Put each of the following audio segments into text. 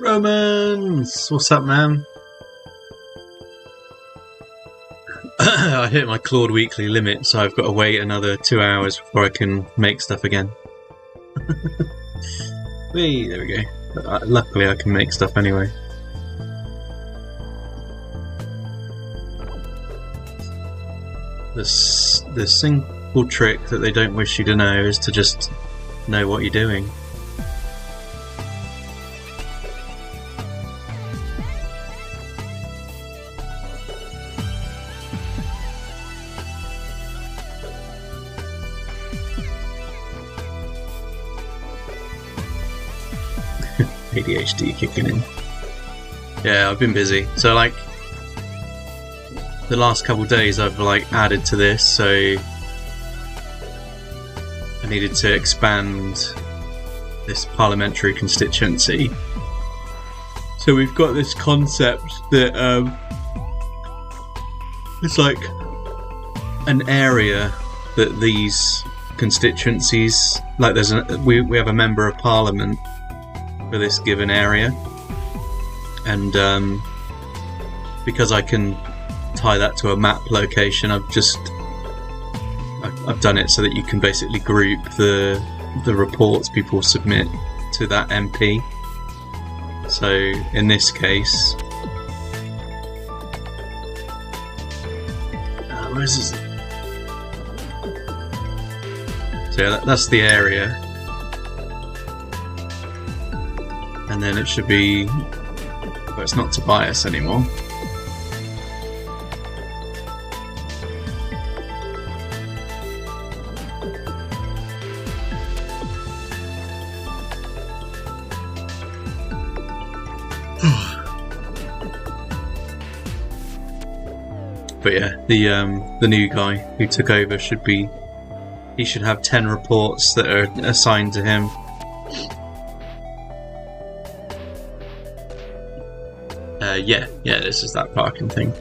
Romans! What's up, man? I hit my Claude weekly limit, so I've got to wait another 2 hours before I can make stuff again. Whee, there we go. Luckily I can make stuff anyway. The simple trick that they don't wish you to know is to just know what you're doing. ADHD kicking in. Yeah, I've been busy. So like the last couple of days I've like added to this, so I needed to expand this parliamentary constituency. So we've got this concept that it's like an area that these constituencies, like we have a member of parliament for this given area, and because I can tie that to a map location, I've done it so that you can basically group the reports people submit to that MP. So in this case, where is this? So yeah, that's the area. And then it should be, well, it's not Tobias anymore. But yeah, the new guy who took over he should have 10 reports that are assigned to him. Yeah, this is that parking thing.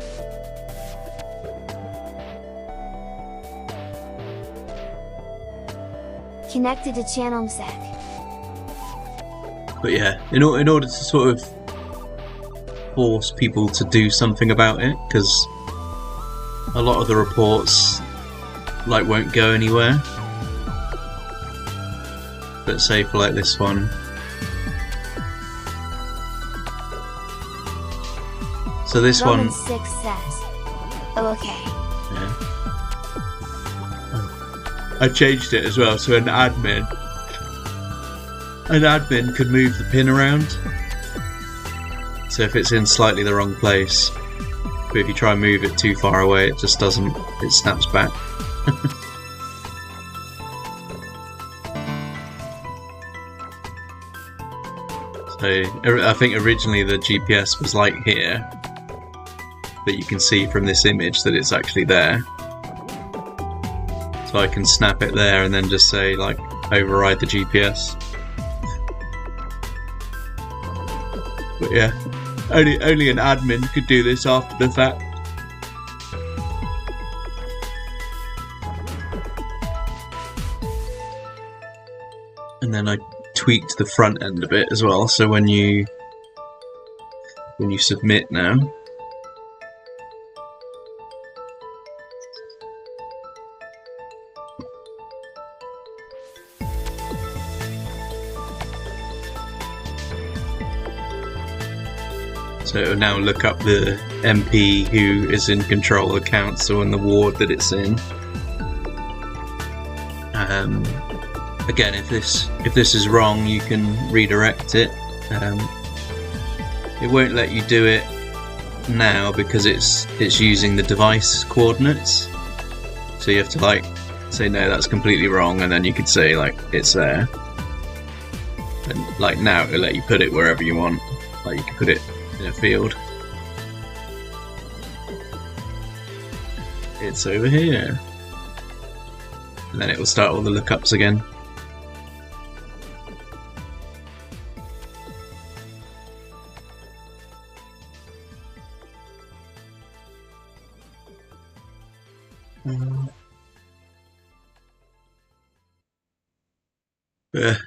Connected to channel sec. But yeah, in order to sort of force people to do something about it, because a lot of the reports like won't go anywhere. But say for like this one. So this Romans one 6 says, oh, okay. Yeah. I changed it as well, so an admin can move the pin around. So if it's in slightly the wrong place, but if you try and move it too far away, it just doesn't, it snaps back. So I think originally the GPS was like here, but you can see from this image that it's actually there. So I can snap it there and then just say, like, override the GPS. But yeah, only an admin could do this after the fact. And then I tweaked the front end a bit as well, so when you submit now, so it will now look up the MP who is in control of the council and the ward that it's in. Again, if this is wrong, you can redirect it. It won't let you do it now because it's using the device coordinates. So you have to like say no, that's completely wrong, and then you could say like it's there. And like now it'll let you put it wherever you want. Like you can put it in a field. It's over here. And then it will start all the lookups again.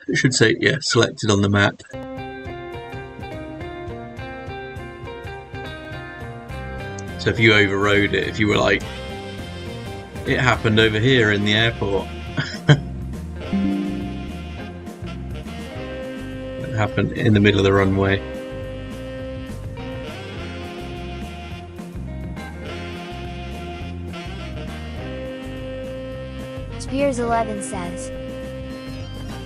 It should say, yeah, selected on the map. So if you overrode it, if you were like, it happened over here in the airport. It happened in the middle of the runway. Spears 11 says,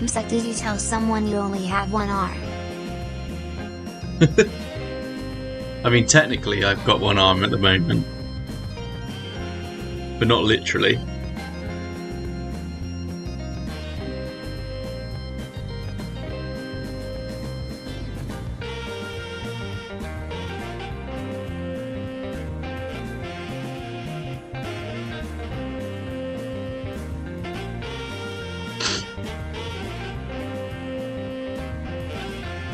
"Msak, did you tell someone you only have one arm?" I mean, technically I've got one arm at the moment. But not literally.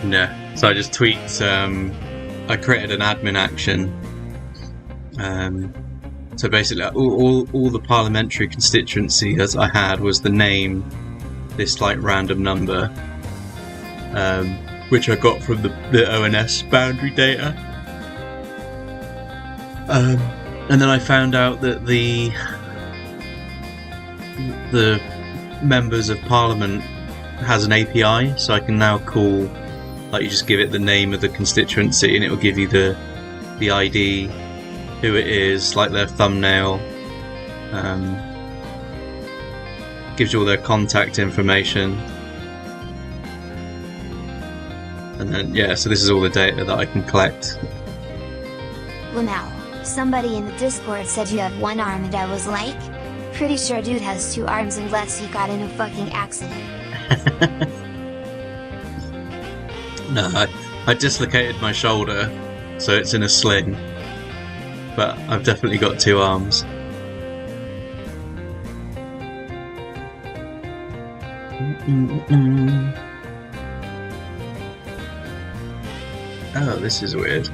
Yeah, so I just tweaked, I created an admin action. So basically, all the parliamentary constituency as I had was the name, this like random number, which I got from the ONS boundary data. And then I found out that the members of parliament has an API, so I can now call, like you just give it the name of the constituency and it will give you the ID, who it is, like their thumbnail, gives you all their contact information, and then yeah, so this is all the data that I can collect. Wow, somebody in the Discord said you have one arm and I was like, pretty sure dude has two arms unless he got in a fucking accident. No, I dislocated my shoulder, so it's in a sling. But I've definitely got two arms. Oh, this is weird.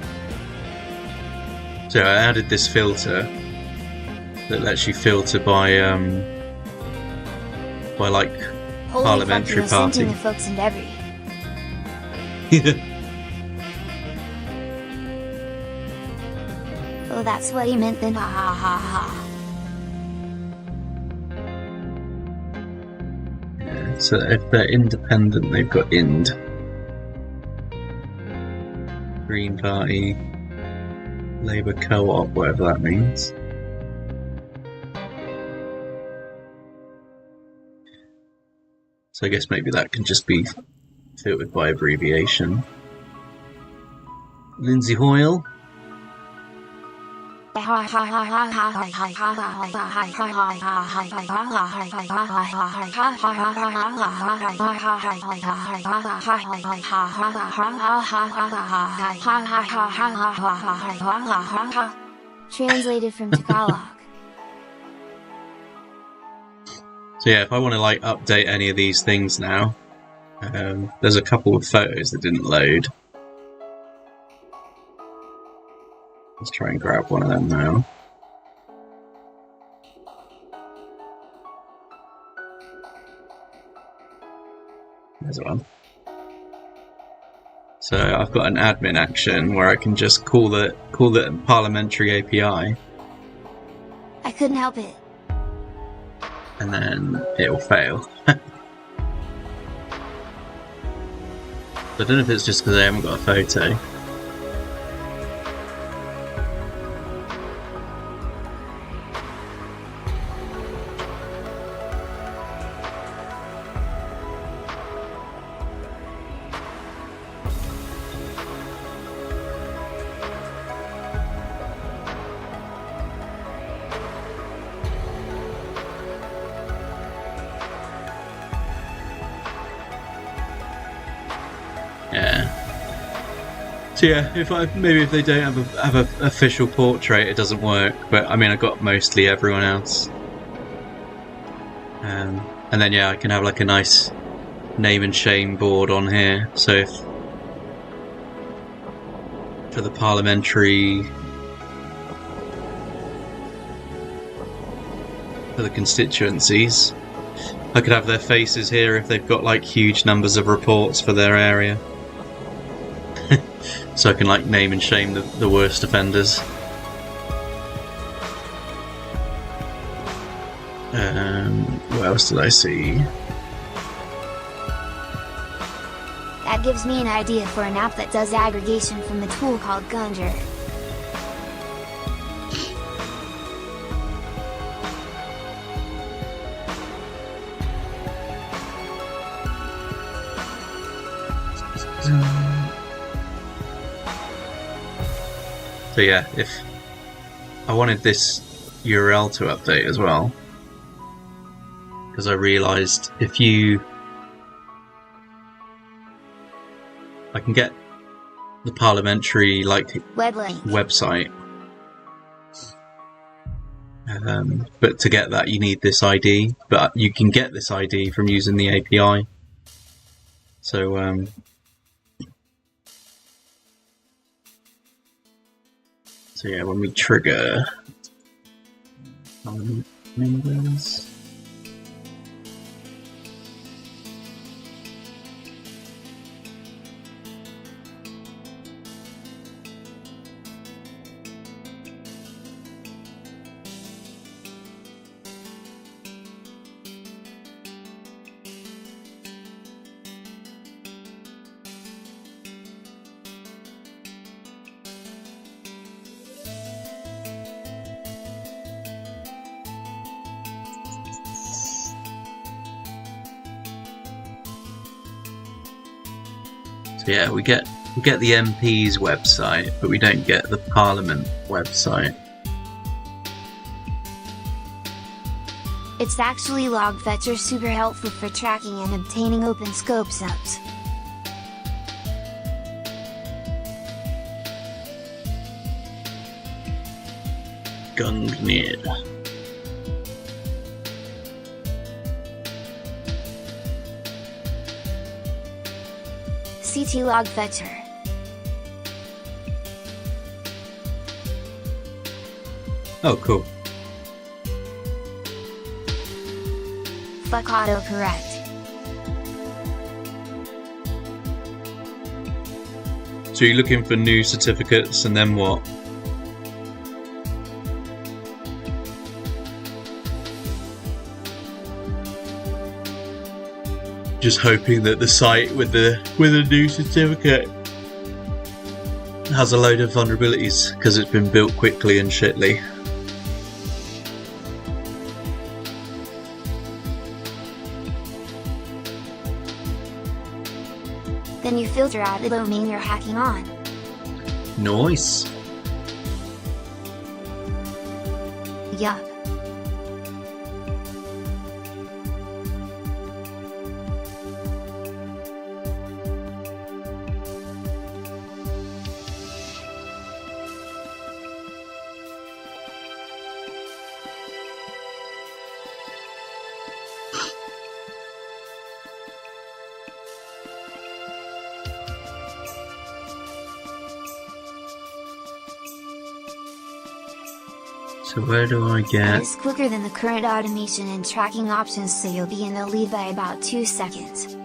So I added this filter that lets you filter by like Holy parliamentary fuck, party. the folks and every. Oh, that's what he meant then, ha ha ha ha. Yeah, so if they're independent, they've got IND. Green Party, Labour Co-op, whatever that means. So I guess maybe that can just be filtered by abbreviation. Lindsay Hoyle. Translated from Tagalog. So yeah, if I want to like update any of these things now, there's a couple of photos that didn't load. Let's try and grab one of them now. There's one. So I've got an admin action where I can just call the parliamentary API. I couldn't help it. And then it will fail. I don't know if it's just because I haven't got a photo. Yeah. So yeah, if they don't have a official portrait, it doesn't work. But I mean, I got mostly everyone else. And then yeah, I can have like a nice name and shame board on here. So if for the parliamentary, for the constituencies, I could have their faces here if they've got like huge numbers of reports for their area. So I can like name and shame the worst offenders. What else did I see? That gives me an idea for an app that does aggregation from the tool called Gunger. So yeah, if I wanted this URL to update as well, because I realised I can get the parliamentary Web link. website, but to get that you need this ID. But you can get this ID from using the API. So so yeah, when we trigger members. So yeah, we get the MP's website, but we don't get the Parliament website. It's actually log fetcher super helpful for tracking and obtaining open scope subs. Gungnir. CT log fetcher. Oh, cool. Fuck autocorrect. So you're looking for new certificates, and then what? Just hoping that the site with the new certificate has a load of vulnerabilities because it's been built quickly and shitly. Then you filter out the domain you're hacking on. Nice. Yup. So where do I get... It's quicker than the current automation and tracking options, so you'll be in the lead by about 2 seconds.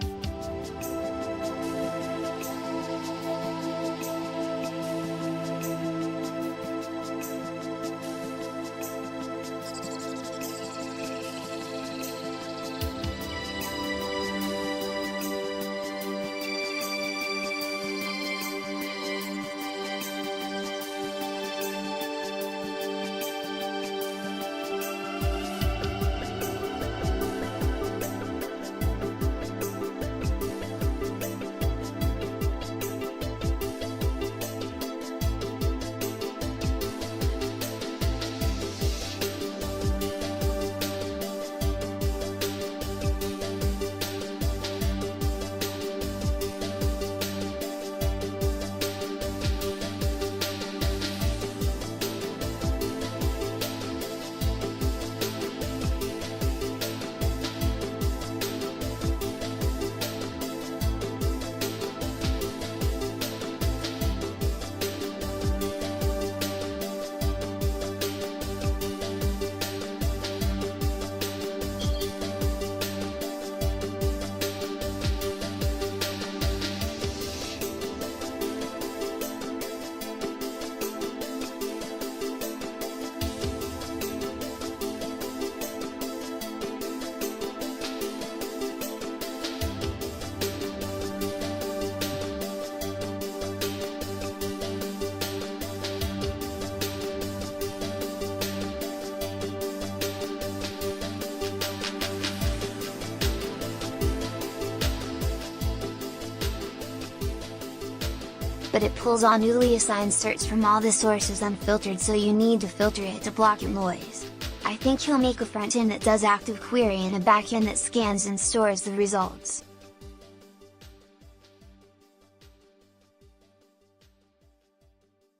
But it pulls all newly assigned certs from all the sources unfiltered, so you need to filter it to block noise. I think he'll make a front end that does active query and a back end that scans and stores the results.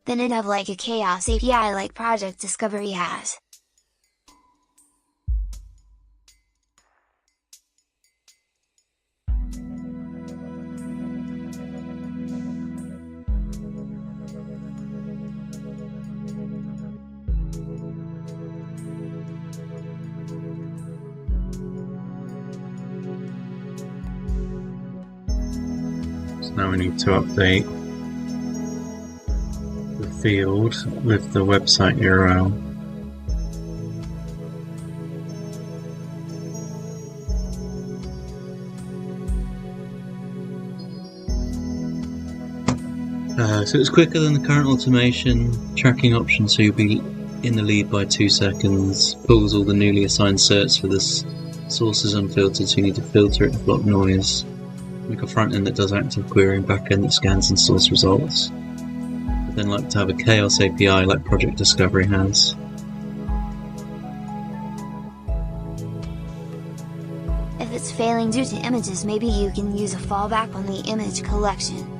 Then it'd have like a chaos API like Project Discovery has. Now we need to update the field with the website URL. So it's quicker than the current automation tracking option, so you'll be in the lead by 2 seconds. Pulls all the newly assigned certs for this sources unfiltered, so you need to filter it to block noise. Make a front end that does active query and back end that scans and stores results. I'd then like to have a chaos API like Project Discovery has. If it's failing due to images, maybe you can use a fallback on the image collection.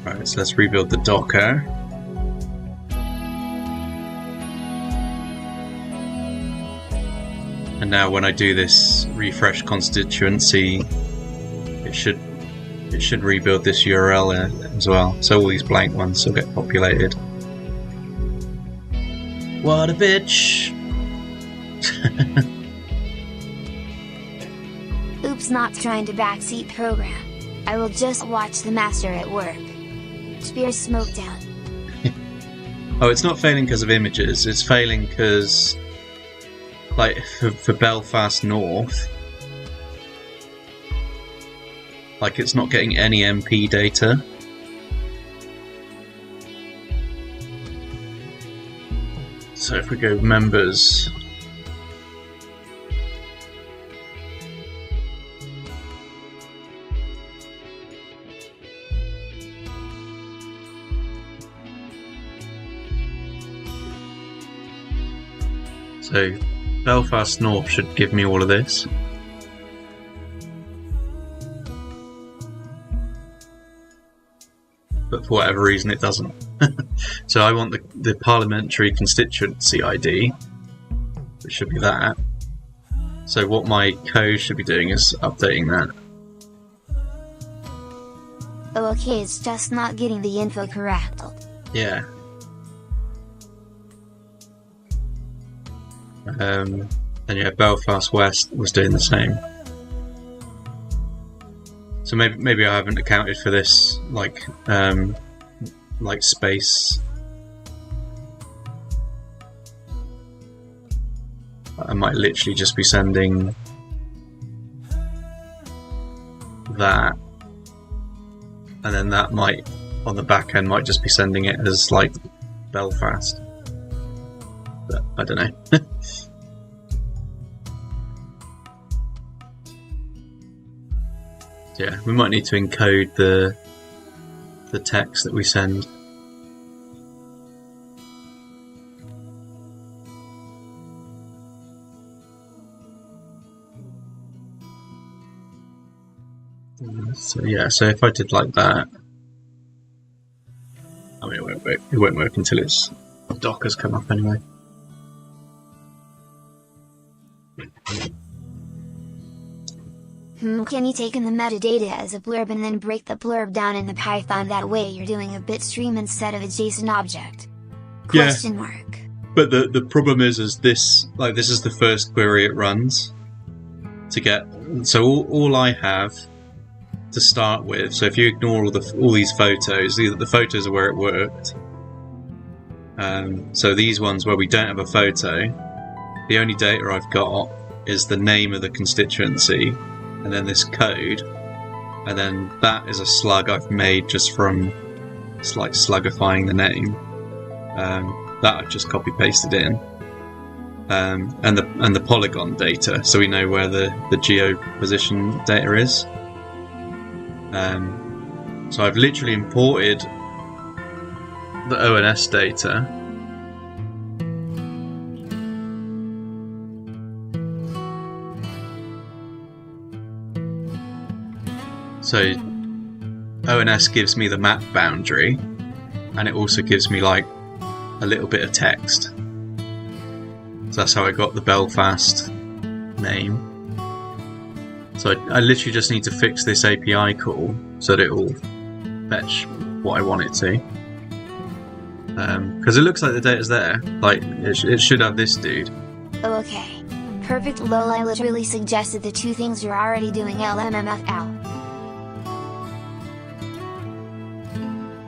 Right, so let's rebuild the Docker. And now when I do this refresh constituency, it should rebuild this URL as well. So all these blank ones will get populated. What a bitch! Oops, not trying to backseat program. I will just watch the master at work. Spear smoke down. Oh, it's not failing because of images, it's failing because, like, for Belfast North, like, it's not getting any MP data. So if we go members, So Belfast North should give me all of this. But for whatever reason it doesn't. So I want the parliamentary constituency ID, which should be that. So what my code should be doing is updating that. Oh, okay, it's just not getting the info correct. Yeah. And yeah, Belfast West was doing the same. So maybe I haven't accounted for this like space. I might literally just be sending that, and then that might on the back end might just be sending it as like Belfast. But I don't know. Yeah, we might need to encode the text that we send. So yeah, so if I did like that, I mean it won't work until its Docker's come up anyway. Can you take in the metadata as a blurb and then break the blurb down into Python? That way you're doing a bitstream instead of a JSON object? Question mark. But the problem is this is the first query it runs to get. So all I have to start with. So if you ignore all these photos, the photos are where it worked. So these ones where we don't have a photo, the only data I've got is the name of the constituency, and then this code, and then that is a slug I've made just from slugifying the name. That I've just copy pasted in, and the polygon data, so we know where the geo position data is. So I've literally imported the ONS data. So ONS gives me the map boundary, and it also gives me like a little bit of text. So that's how I got the Belfast name. So I literally just need to fix this API call so that it will fetch what I want it to. Because it looks like the data's there. Like, it should have this dude. Oh, okay. Perfect. Lol, I literally suggested the two things you're already doing. LMMF out.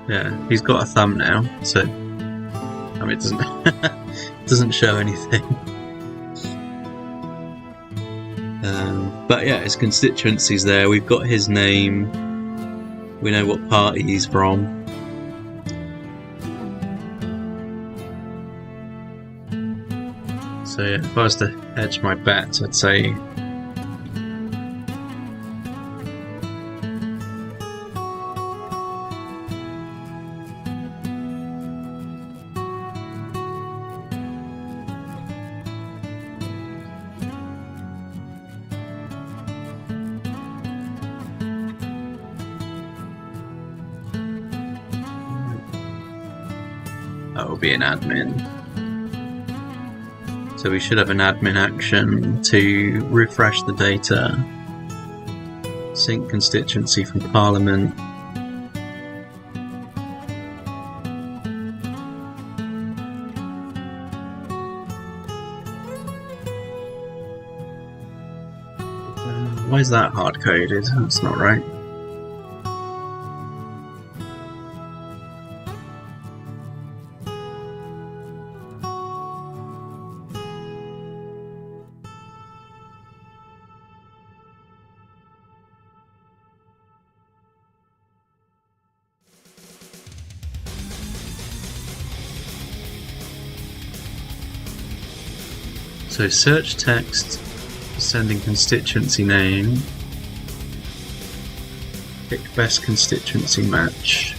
Yeah, he's got a thumbnail, so I mean, it doesn't show anything. But yeah, his constituency's there. We've got his name. We know what party he's from. So yeah, if I was to hedge my bets, I'd say that will be an admin. So we should have an admin action to refresh the data, sync constituency from Parliament. Why is that hard coded? That's not right. So search text, sending constituency name, pick best constituency match.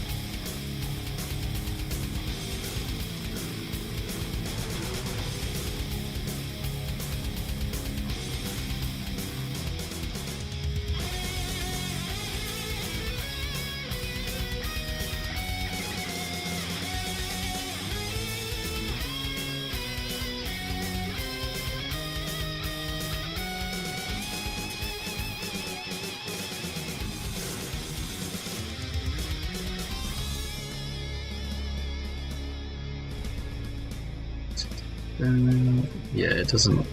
Yeah, it doesn't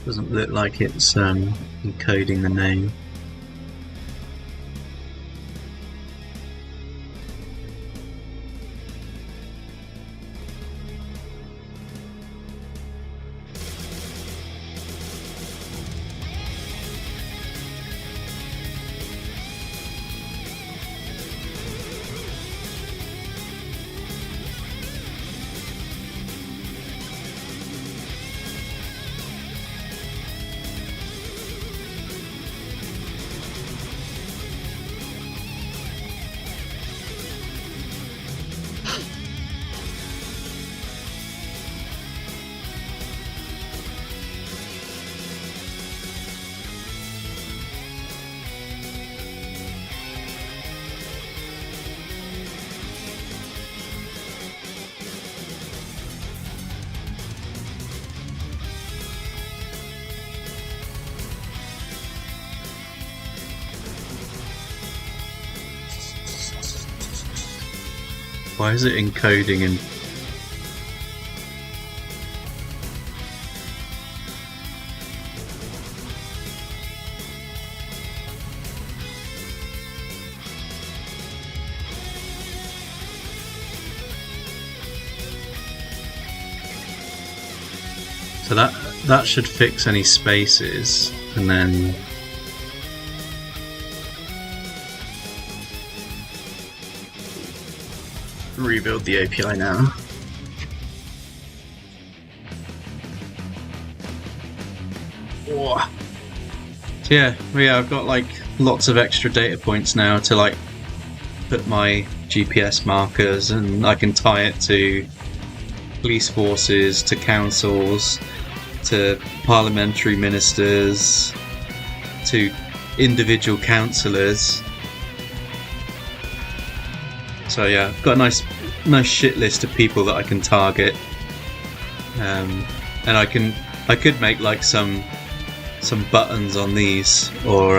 look like it's encoding the name. Why is it encoding in? So that should fix any spaces, and then rebuild the API now. Whoa. So yeah, I've got like lots of extra data points now to like put my GPS markers, and I can tie it to police forces, to councils, to parliamentary ministers, to individual councillors. So yeah, I've got a nice shit list of people that I can target, and I could make like some buttons on these, or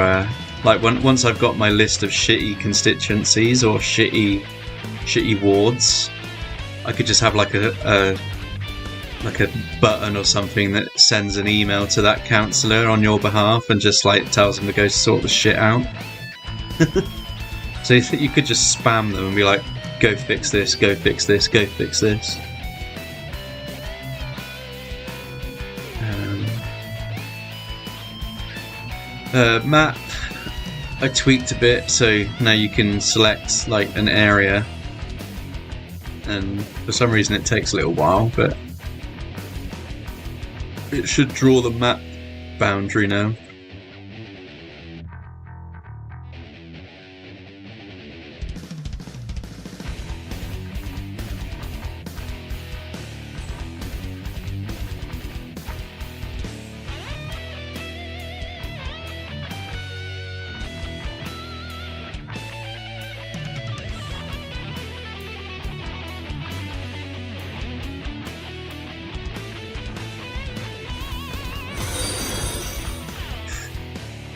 like once I've got my list of shitty constituencies or shitty wards, I could just have like a button or something that sends an email to that councillor on your behalf and just like tells them to go sort the shit out. So you could just spam them and be like, go fix this, go fix this, go fix this. Map, I tweaked a bit, so now you can select like an area, and for some reason it takes a little while, but it should draw the map boundary now.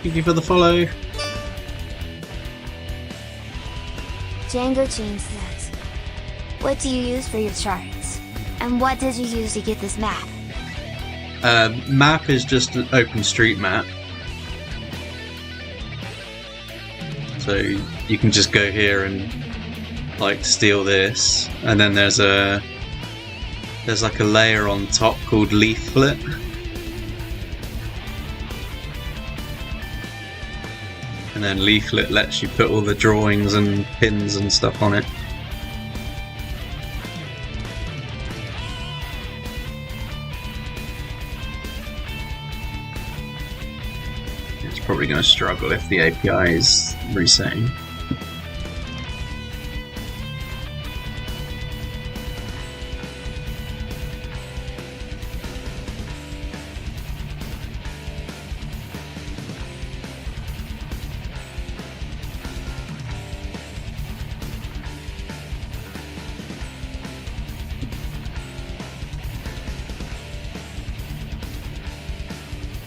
Thank you for the follow. Django Chain says, what do you use for your charts? And what did you use to get this map? Map is just an OpenStreetMap. So you can just go here and like steal this, and then there's like a layer on top called Leaflet. And then Leaflet lets you put all the drawings and pins and stuff on it. It's probably going to struggle if the API is resetting.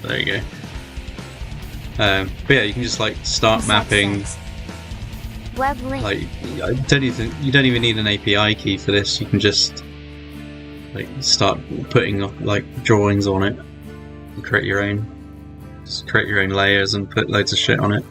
There you go. But yeah, you can just like start mapping. Web link. Like you don't even need an API key for this. You can just like start putting like drawings on it and create your own. Just create your own layers and put loads of shit on it.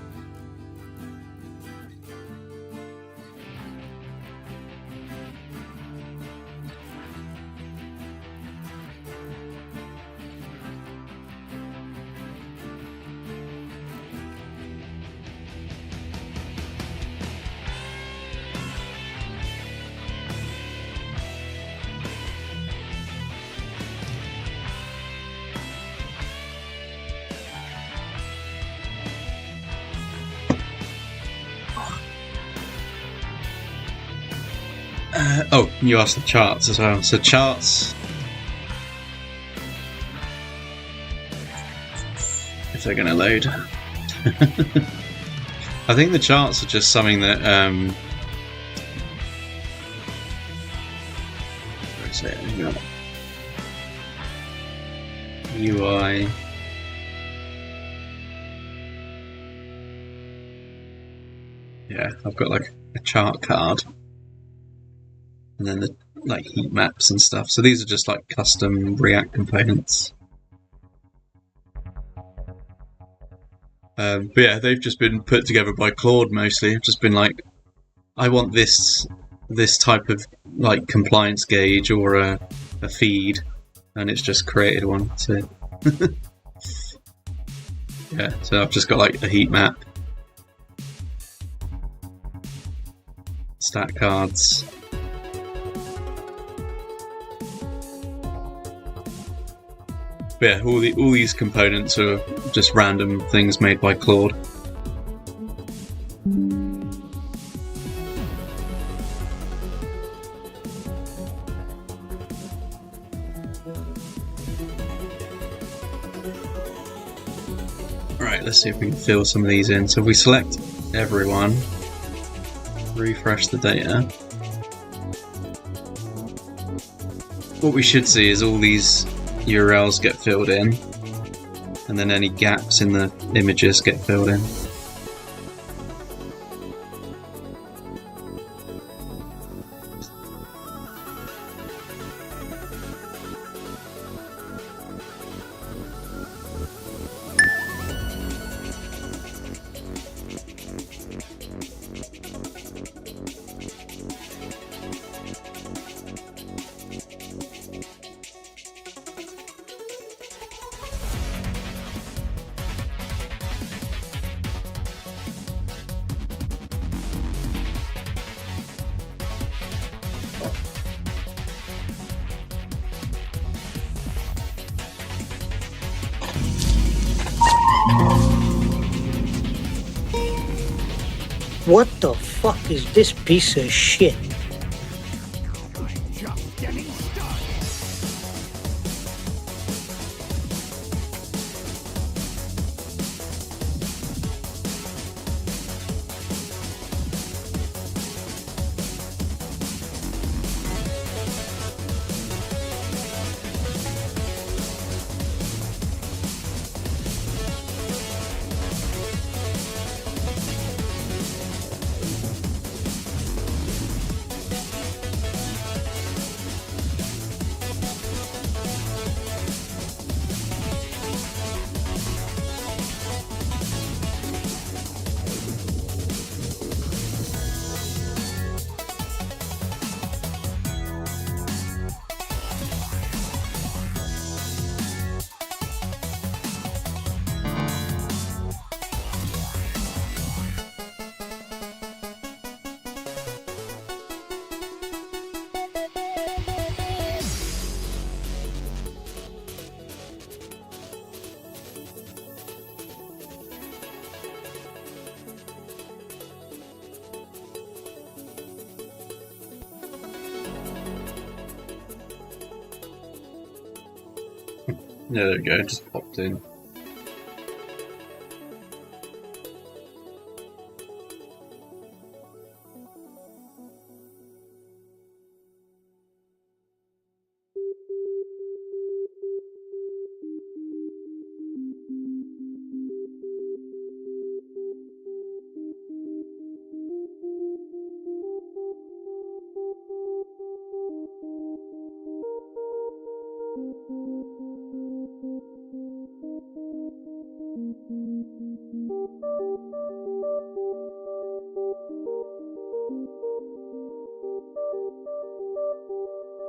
Oh, you asked the charts as well. So charts, if they're going to load. I think the charts are just something that where is it? Hang on. UI. Yeah, I've got like a chart card. And then the like heat maps and stuff. So these are just like custom React components. But yeah, they've just been put together by Claude mostly. Just been like, I want this type of like compliance gauge or a feed, and it's just created one. So yeah, so I've just got like a heat map, stat cards. But yeah, all these components are just random things made by Claude. Right, let's see if we can fill some of these in. So if we select everyone, refresh the data, what we should see is all these URLs get filled in, and then any gaps in the images get filled in. What the fuck is this piece of shit? There we go, just popped in.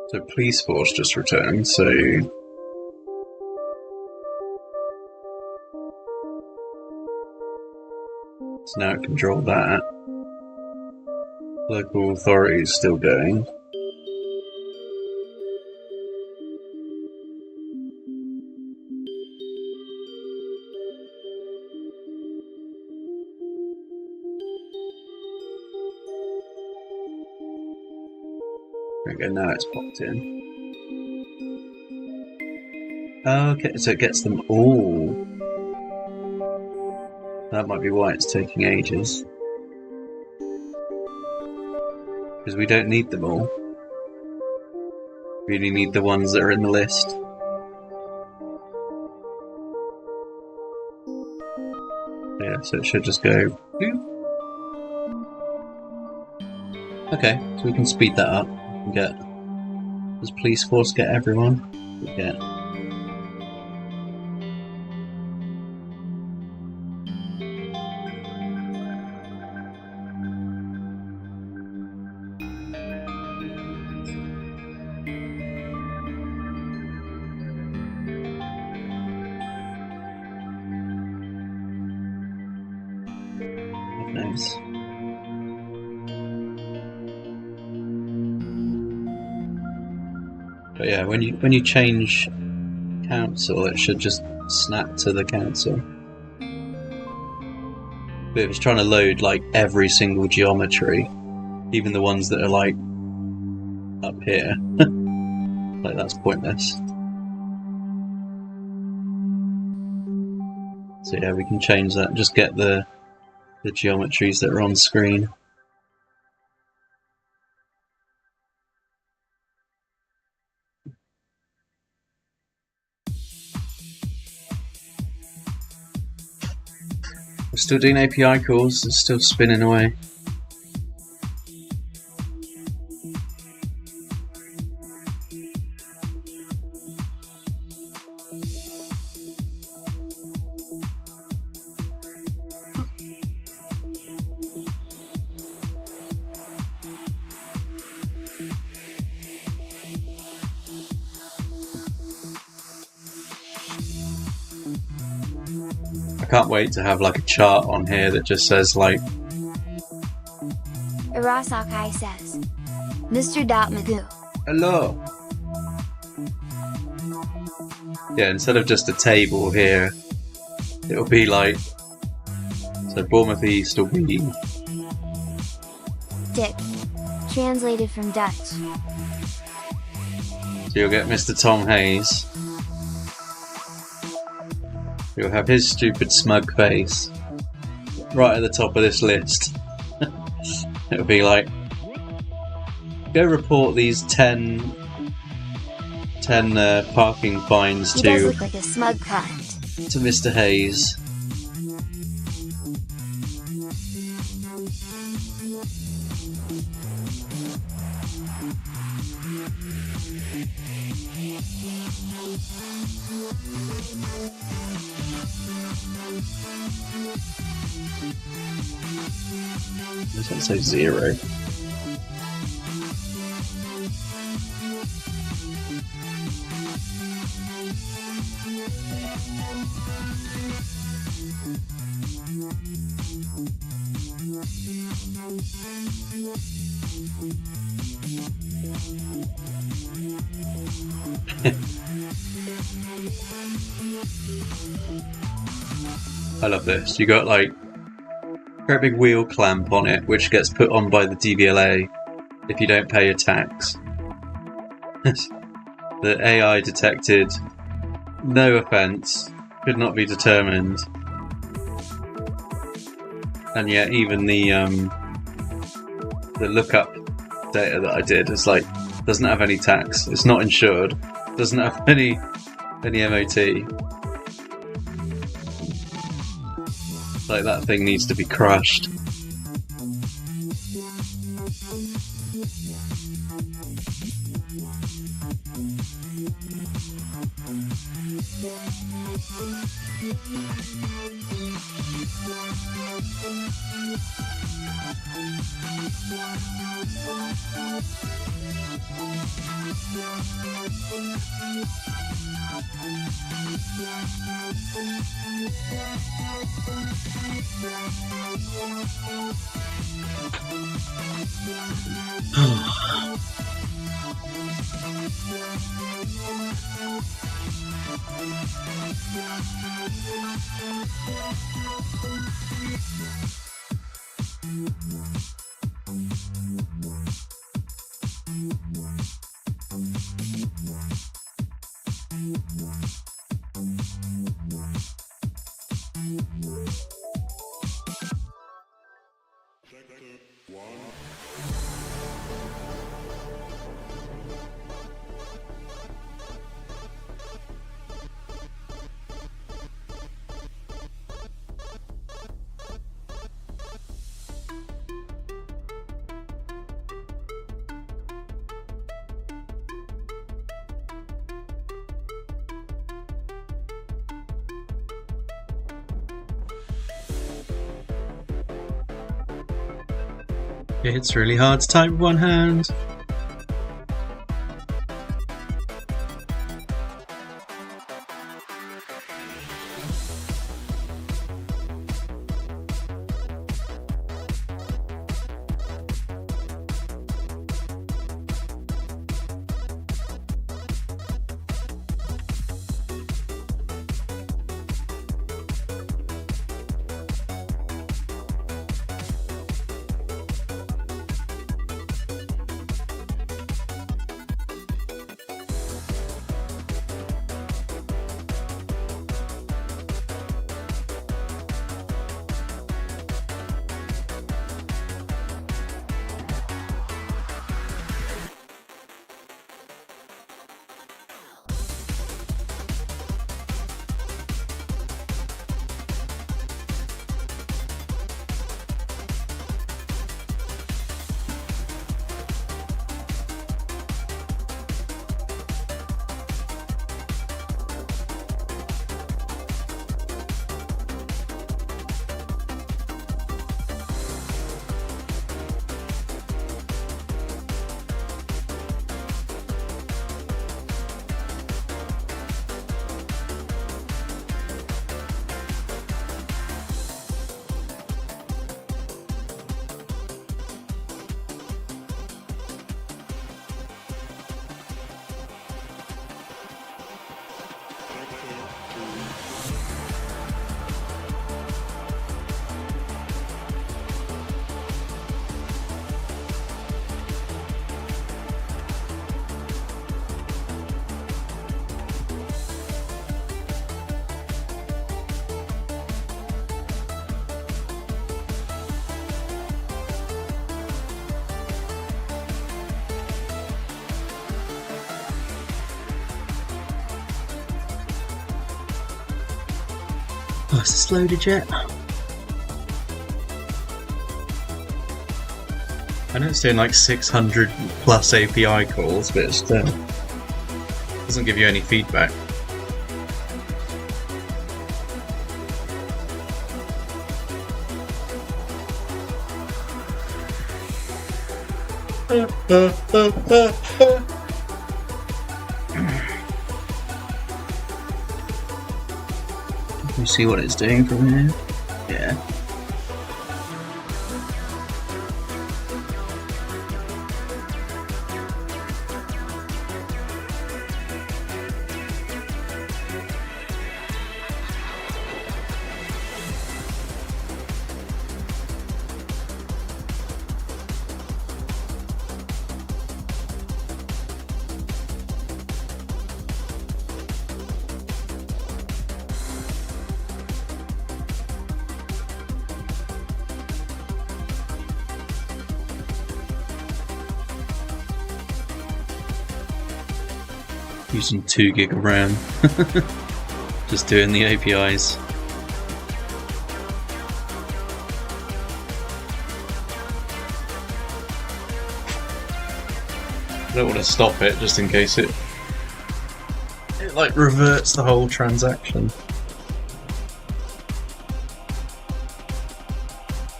So police force just returned, so now it can draw that. Local authority is still going. Okay, now it's popped in. Okay, so it gets them all. That might be why it's taking ages. Because we don't need them all. We only need the ones that are in the list. Yeah, so it should just go. Okay, so we can speed that up. Does police force get everyone? We get. Nice. But yeah, when you change council, it should just snap to the council. But if it's trying to load like every single geometry, even the ones that are like up here, like that's pointless. So yeah, we can change that. Just get the geometries that are on screen. We're still doing API calls, it's still spinning away. I can't wait to have like a chart on here that just says like Arasakai says, Mr. Magoo. hello. Yeah, instead of just a table here, it'll be like, so Bournemouth East will be Dick. Translated from Dutch. So you'll get Mr. Tom Hayes. You'll have his stupid smug face right at the top of this list. It'll be like, go report these 10 parking fines He does look like a smug cunt. to Mr. Hayes. Does that say 0? I love this. You got like a great big wheel clamp on it, which gets put on by the DVLA if you don't pay your tax. The AI detected no offence, could not be determined, and yet even the lookup data that I did is like doesn't have any tax. It's not insured. Doesn't have any MOT. Like that thing needs to be crushed. It's really hard to type with one hand. Oh, is this loaded yet? I know it's doing like 600 plus API calls, but it still doesn't give you any feedback. Can you see what it's doing from here? Yeah. Using 2 gig of RAM. Just doing the APIs. I don't want to stop it just in case it like reverts the whole transaction.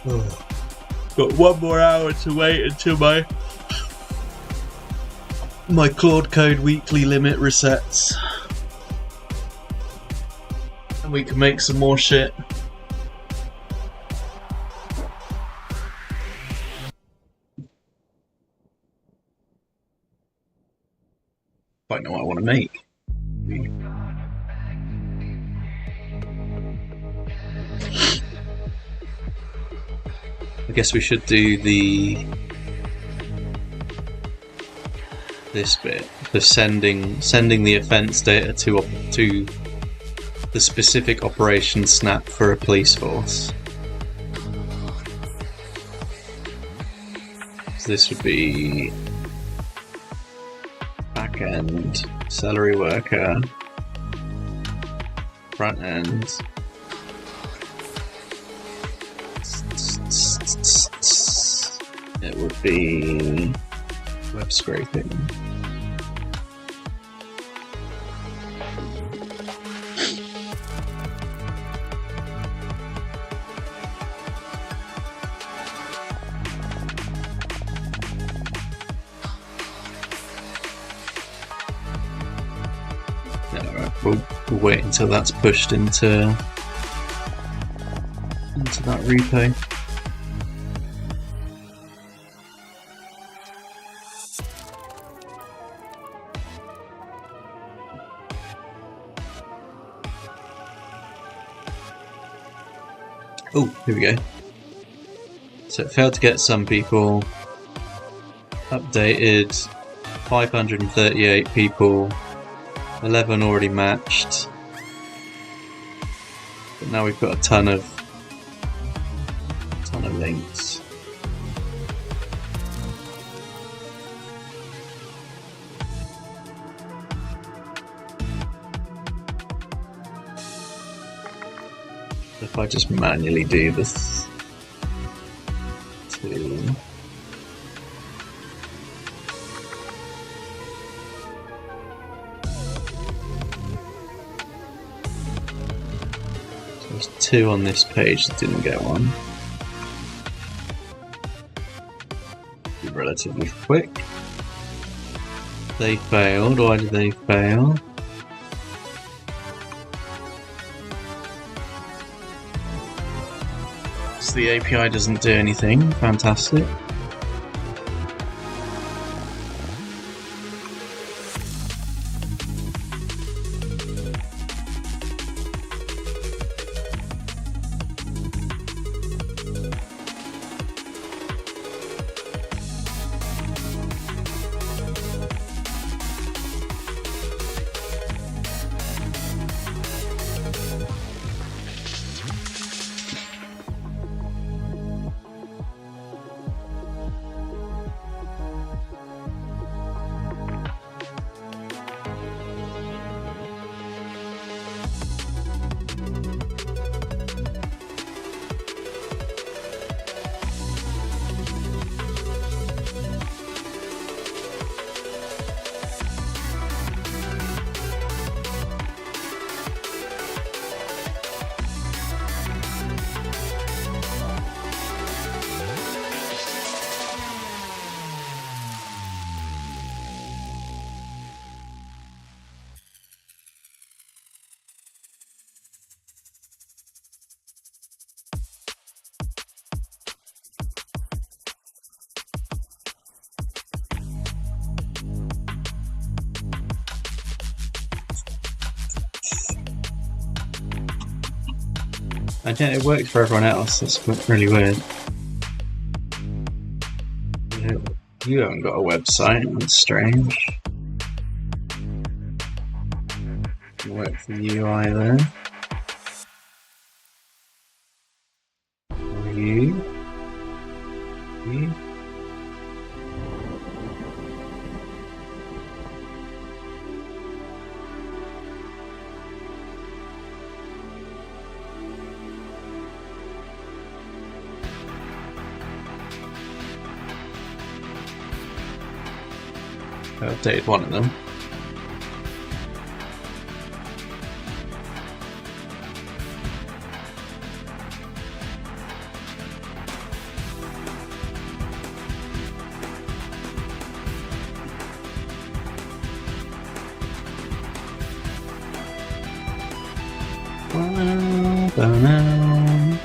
Oh. Got 1 more hour to wait until my my Claude Code weekly limit resets. And we can make some more shit. I don't know what I want to make. I guess we should do this bit, the sending the offence data to the specific OperationSnap for a police force. So this would be back end, salary worker, front end. It would be web scraping. We'll wait until that's pushed into that repo. Oh, here we go. So it failed to get some people updated, 538 people, 11 already matched, but now we've got a ton of links. If I just manually do this to there's 2 on this page that didn't get one. Be relatively quick. They failed. Why did they fail? So the API doesn't do anything. Fantastic. And yeah, it worked for everyone else. That's really weird. You haven't got a website. That's strange. It worked for you either. You. I updated one of them. for now.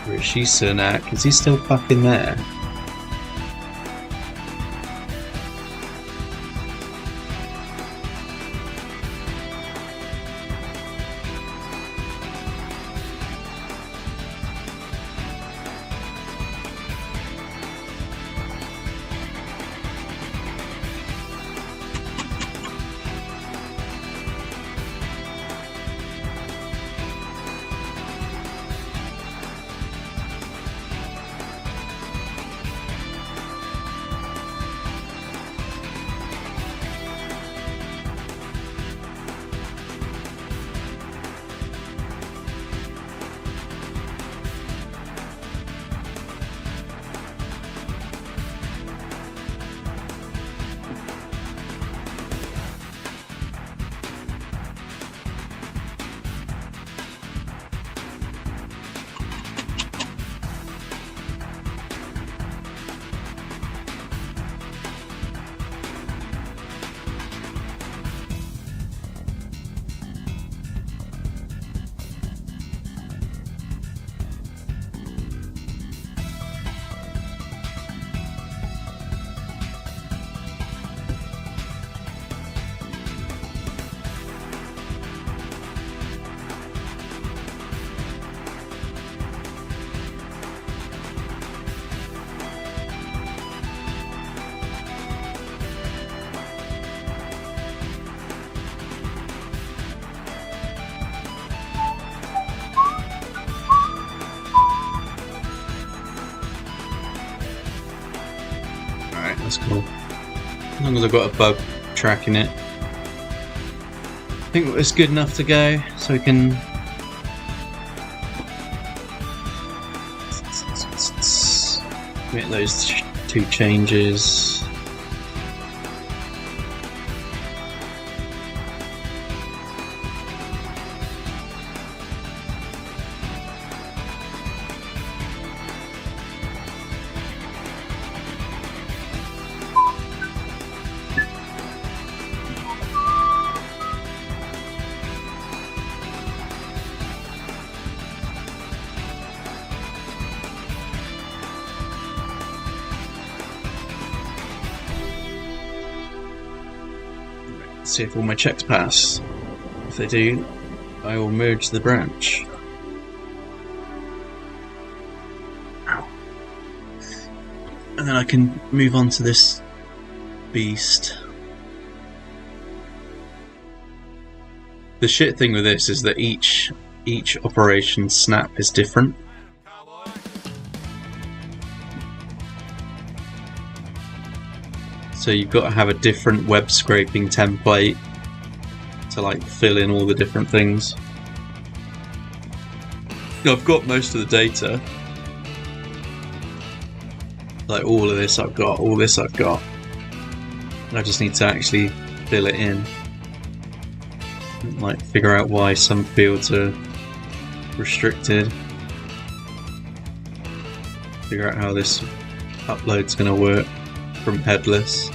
Rishi Sunak, is he still fucking there? That's cool. As long as I've got a bug tracking it. I think it's good enough to go, so we can make those two changes. See if all my checks pass. If they do, I will merge the branch. Ow. And then I can move on to this beast. The shit thing with this is that each OperationSnap is different. So you've got to have a different web scraping template to like fill in all the different things. I've got most of the data. Like all of this I've got, all this I've got. I just need to actually fill it in. Like figure out why some fields are restricted. Figure out how this upload's gonna work from headless.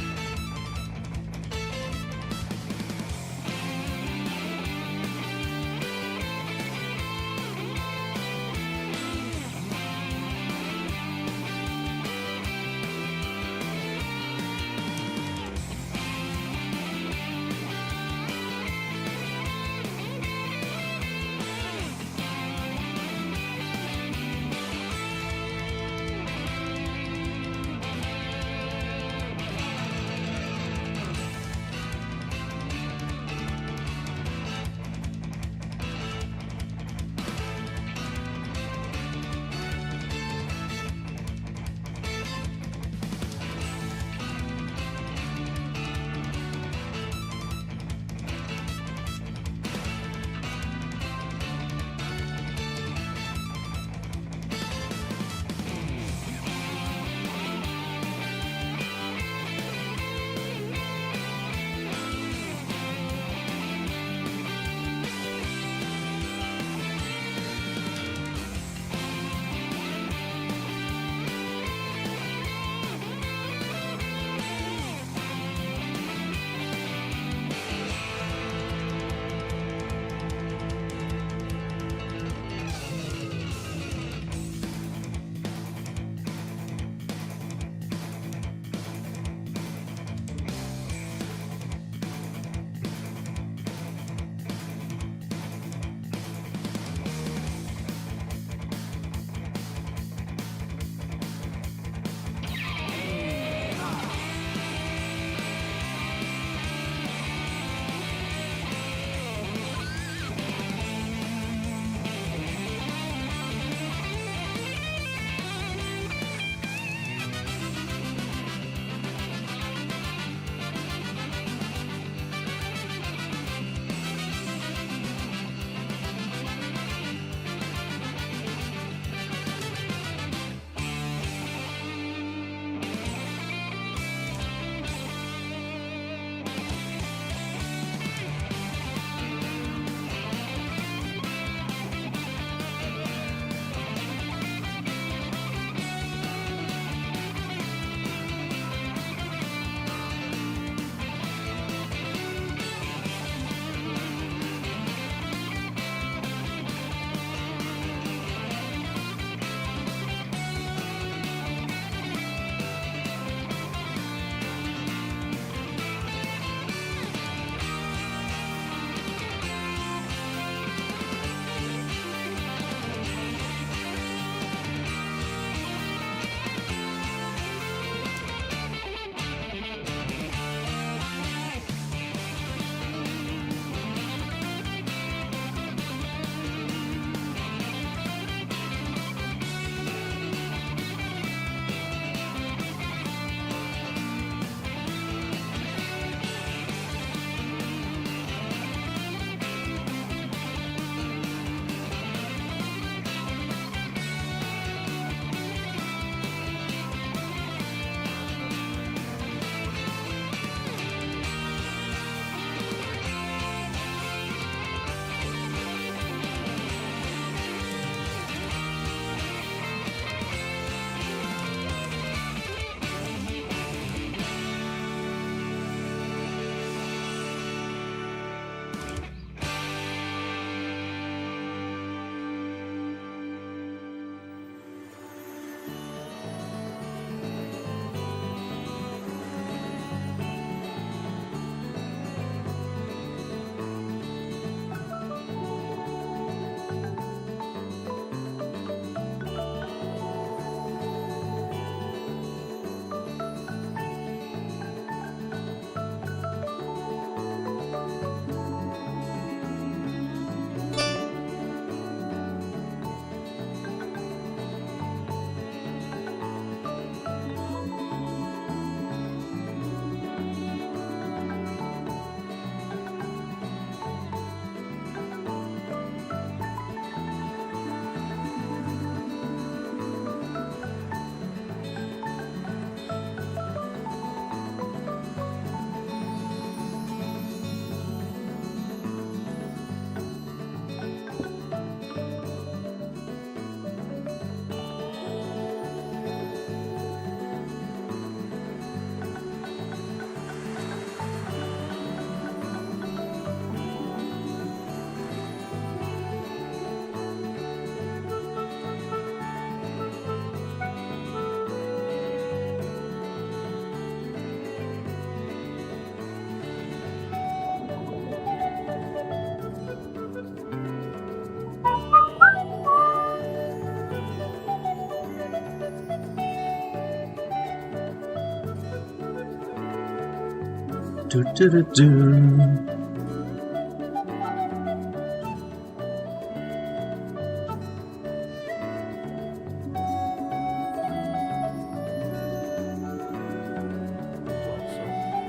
Do, do, do, do.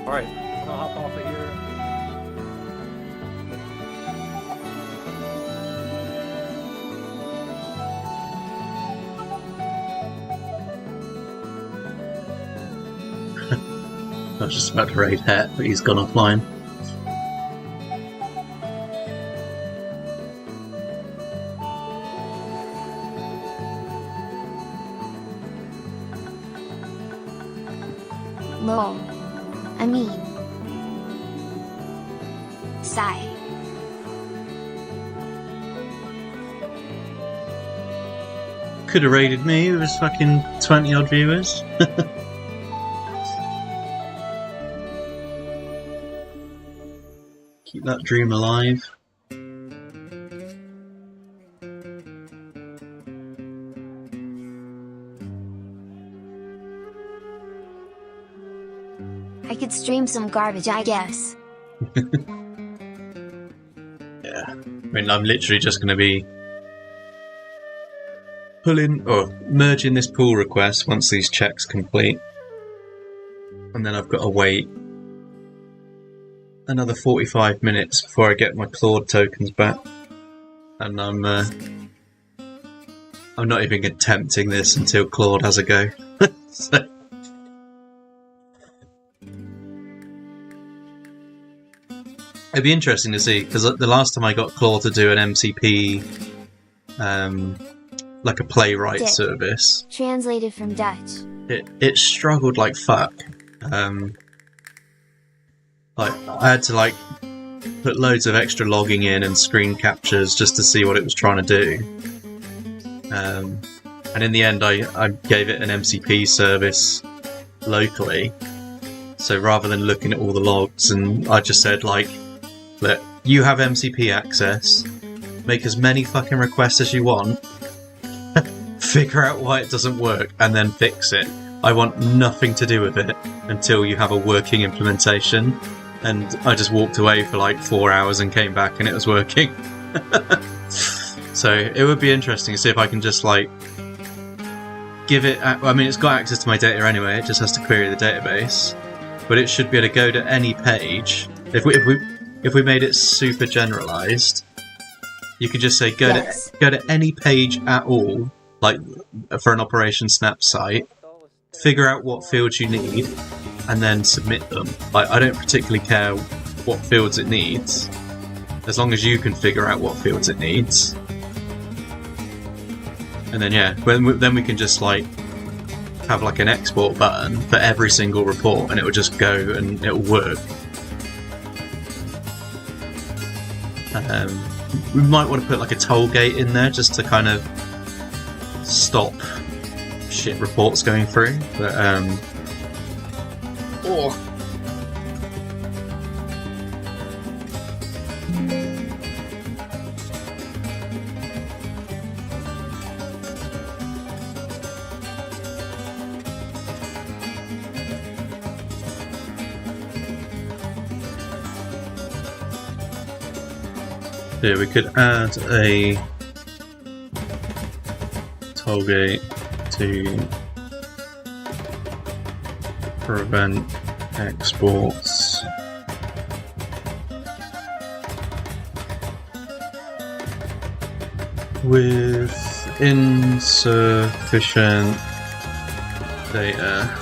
Alright, I'll hop off of here. I was just about to raid Het, but he's gone offline. Lol. I mean... Sigh. Could have raided me with his fucking 20 odd viewers. Keep that dream alive. I could stream some garbage, I guess. Yeah. I mean, I'm literally just going to be pulling or merging this pull request once these checks complete. And then I've got to wait another 45 minutes before I get my Claude tokens back. And I'm not even attempting this until Claude has a go. So. It'd be interesting to see, because the last time I got Claude to do an MCP, like a playwright Dick. service, Translated from Dutch. it struggled like fuck. Like I had to like put loads of extra logging in and screen captures just to see what it was trying to do. And in the end, I gave it an MCP service locally. So rather than looking at all the logs, and I just said like, look, you have MCP access, make as many fucking requests as you want, figure out why it doesn't work, and then fix it. I want nothing to do with it until you have a working implementation. And I just walked away for like 4 hours and came back and it was working. So it would be interesting to see if I can just like give it, I mean it's got access to my data anyway, it just has to query the database. But it should be able to go to any page. If we made it super generalized, you could just say go to any page at all, like for an OperationSnap site, figure out what fields you need, and then submit them. Like I don't particularly care what fields it needs, as long as you can figure out what fields it needs. And then yeah, then we can just like have like an export button for every single report, and it will just go and it will work. We might want to put like a toll gate in there just to kind of stop shit reports going through. But yeah, we could add a toll gate to prevent exports with insufficient data.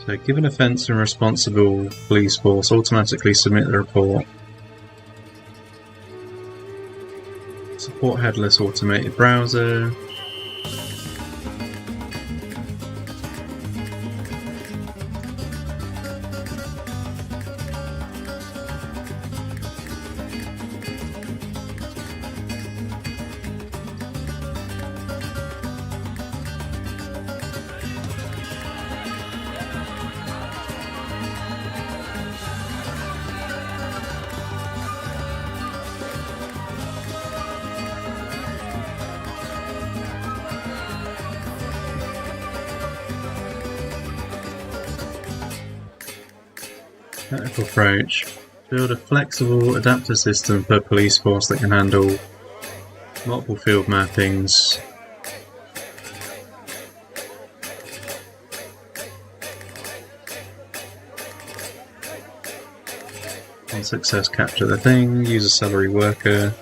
So, given offence and responsible police force, automatically submit the report. Support headless automated browser. Technical approach. Build a flexible, adaptive system per police force that can handle multiple field mappings. On success, capture the thing. Use a salary worker.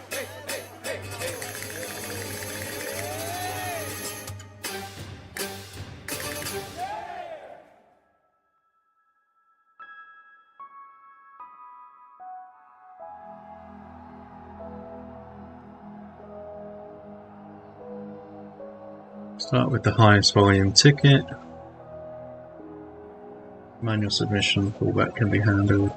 Start with the highest volume ticket. Manual submission, fallback can be handled.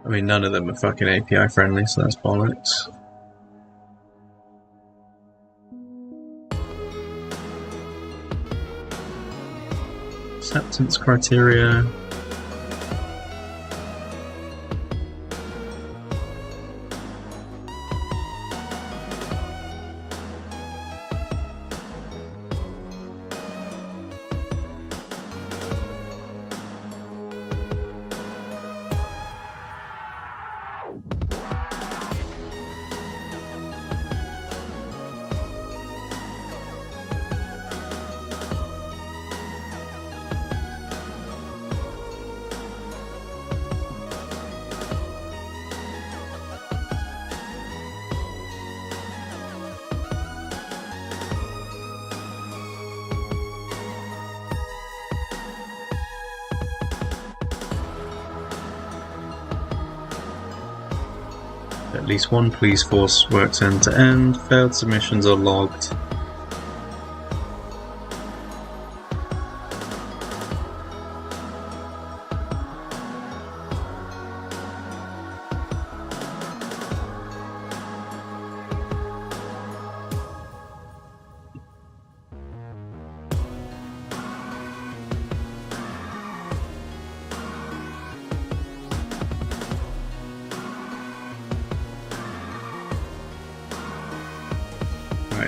I mean, none of them are fucking API friendly, so that's bollocks. Acceptance criteria. At least one police force works end to end. Failed submissions are logged.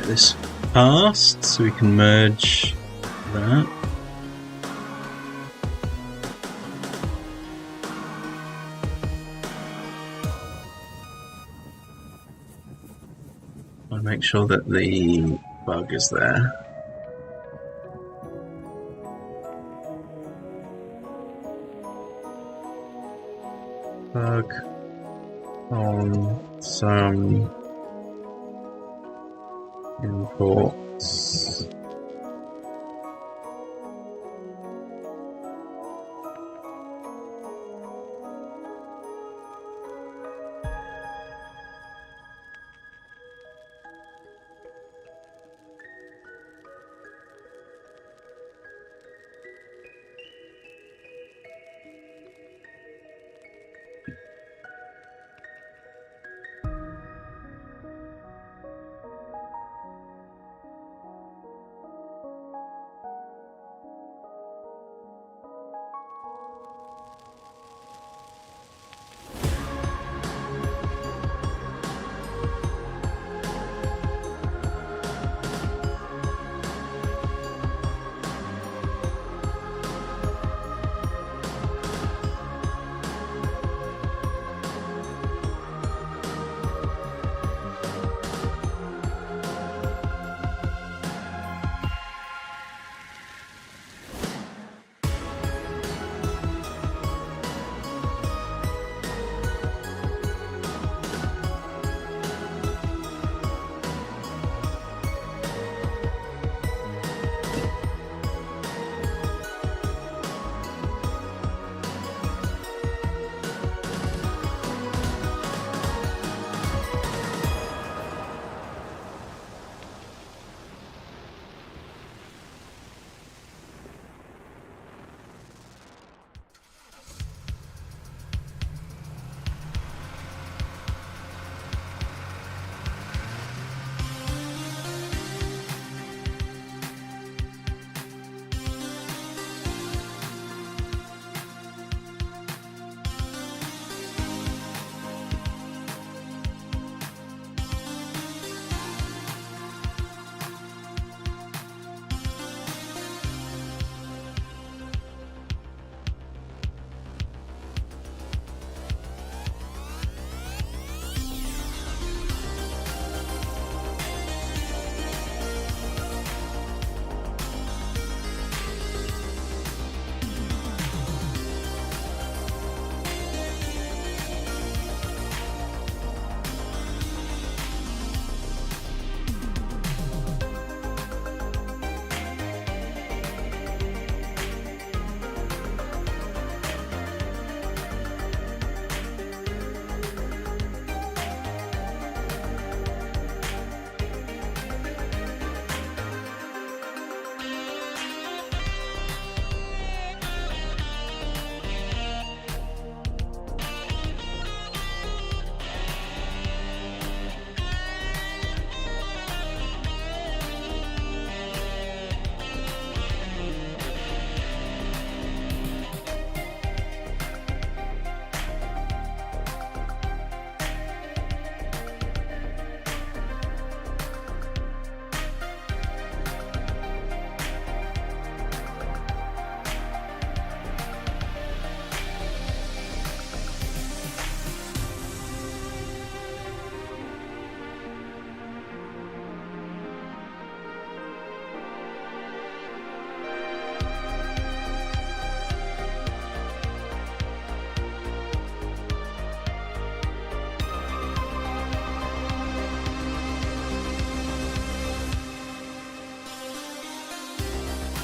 This passed, so we can merge that. I'll make sure that the bug is there. Bug on some imports.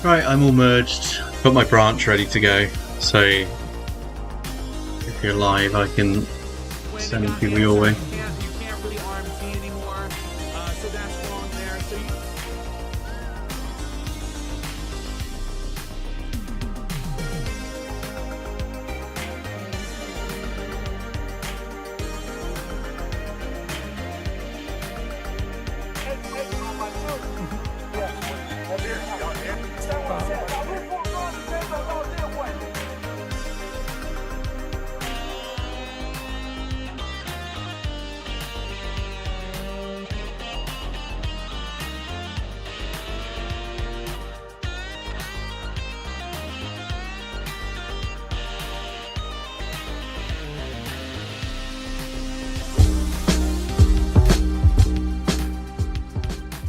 Right, I'm all merged. Got my branch ready to go. So if you're live, I can send people your way. You can't really RMT anymore, so that's wrong there. So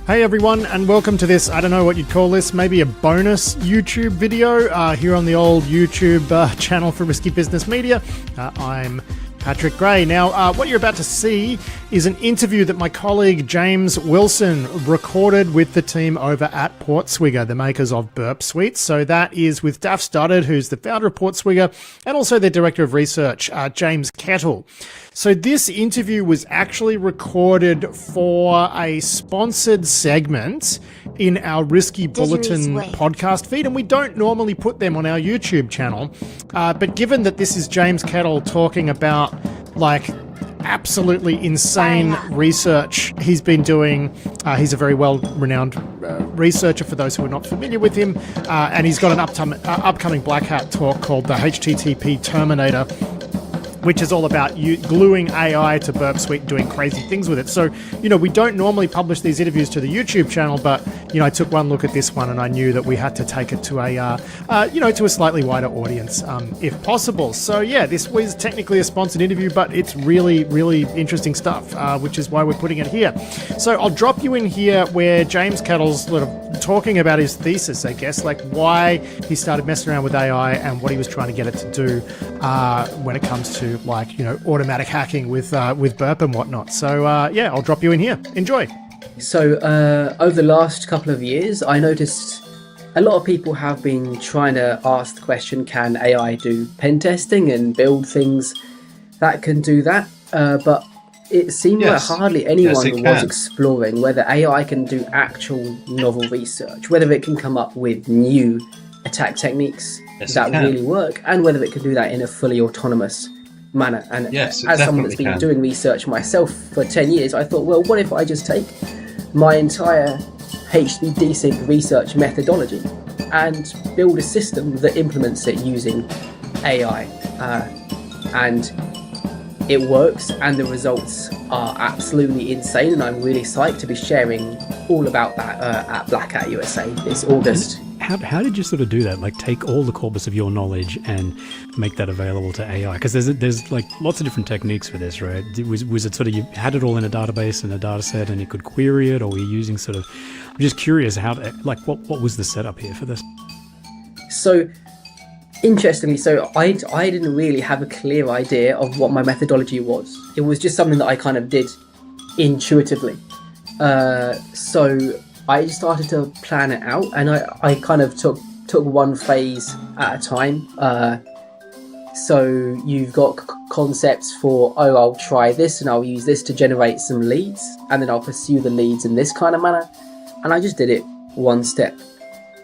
Hey everyone, and welcome to this, I don't know what you'd call this, maybe a bonus YouTube video here on the old YouTube channel for Risky Business Media. I'm Patrick Gray. Now, what you're about to see is an interview that my colleague James Wilson recorded with the team over at Portswigger, the makers of Burp Suite. So that is with Daff Studdard, who's the founder of Portswigger, and also their director of research, James Kettle. So this interview was actually recorded for a sponsored segment in our Risky Bulletin podcast feed, and we don't normally put them on our YouTube channel. But given that this is James Kettle talking about like absolutely insane research he's been doing, he's a very well-renowned researcher for those who are not familiar with him, and he's got an upcoming Black Hat talk called the HTTP Terminator, which is all about you gluing AI to Burp Suite, doing crazy things with it. So, we don't normally publish these interviews to the YouTube channel, but, I took one look at this one and I knew that we had to take it to to a slightly wider audience, if possible. So, yeah, this was technically a sponsored interview, but it's really, really interesting stuff, which is why we're putting it here. So I'll drop you in here where James Kettle's sort of talking about his thesis, I guess, like why he started messing around with AI and what he was trying to get it to do when it comes to automatic hacking with Burp and whatnot. So I'll drop you in here. Enjoy. So over the last couple of years, I noticed a lot of people have been trying to ask the question, can AI do pen testing and build things that can do that? But it seemed like hardly anyone was exploring whether AI can do actual novel research, whether it can come up with new attack techniques that really work, and whether it can do that in a fully autonomous manner. And as someone that's been doing research myself for 10 years, I thought, well, what if I just take my entire HTTP desync research methodology and build a system that implements it using AI, and it works, and the results are absolutely insane, and I'm really psyched to be sharing all about that at Black Hat USA this August. How did you sort of do that? Like take all the corpus of your knowledge and make that available to AI? Because there's like lots of different techniques for this, right? Was it sort of you had it all in a database and a data set and you could query it, or were you using sort of? I'm just curious what was the setup here for this? So interestingly, I didn't really have a clear idea of what my methodology was. It was just something that I kind of did intuitively. So I started to plan it out, and I kind of took one phase at a time. So you've got concepts for, I'll try this and I'll use this to generate some leads, and then I'll pursue the leads in this kind of manner. And I just did it one step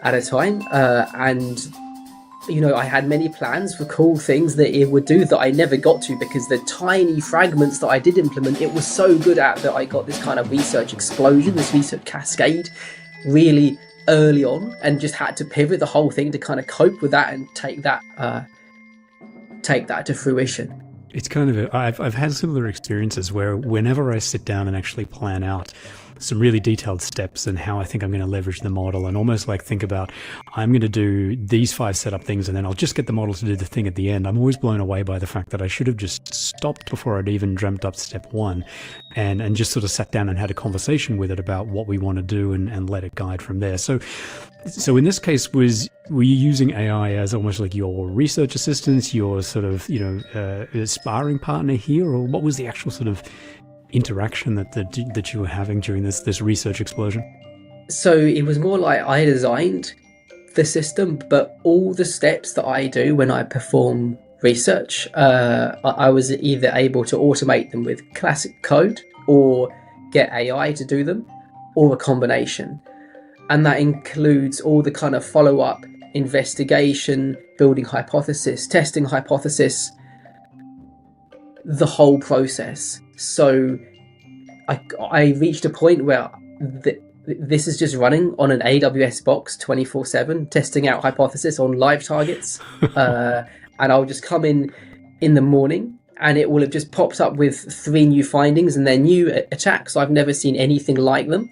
at a time. And I had many plans for cool things that it would do that I never got to, because the tiny fragments that I did implement, it was so good at that I got this kind of research explosion, this research cascade really early on, and just had to pivot the whole thing to kind of cope with that and take that to fruition. It's kind of I've had similar experiences where whenever I sit down and actually plan out some really detailed steps and how I think I'm going to leverage the model, and almost like think about, I'm going to do these 5 setup things and then I'll just get the model to do the thing at the end. I'm always blown away by the fact that I should have just stopped before I'd even dreamt up step 1 and just sort of sat down and had a conversation with it about what we want to do and let it guide from there. So in this case, were you using AI as almost like your research assistant, your sort of, sparring partner here, or what was the actual sort of interaction that you were having during this research explosion? So it was more like I designed the system, but all the steps that I do when I perform research, I was either able to automate them with classic code or get AI to do them, or a combination. And that includes all the kind of follow-up investigation, building hypothesis, testing hypothesis, the whole process. So I reached a point where this is just running on an AWS box 24/7, testing out hypothesis on live targets. And I'll just come in the morning, and it will have just popped up with 3 new findings, and they're new attacks. I've never seen anything like them.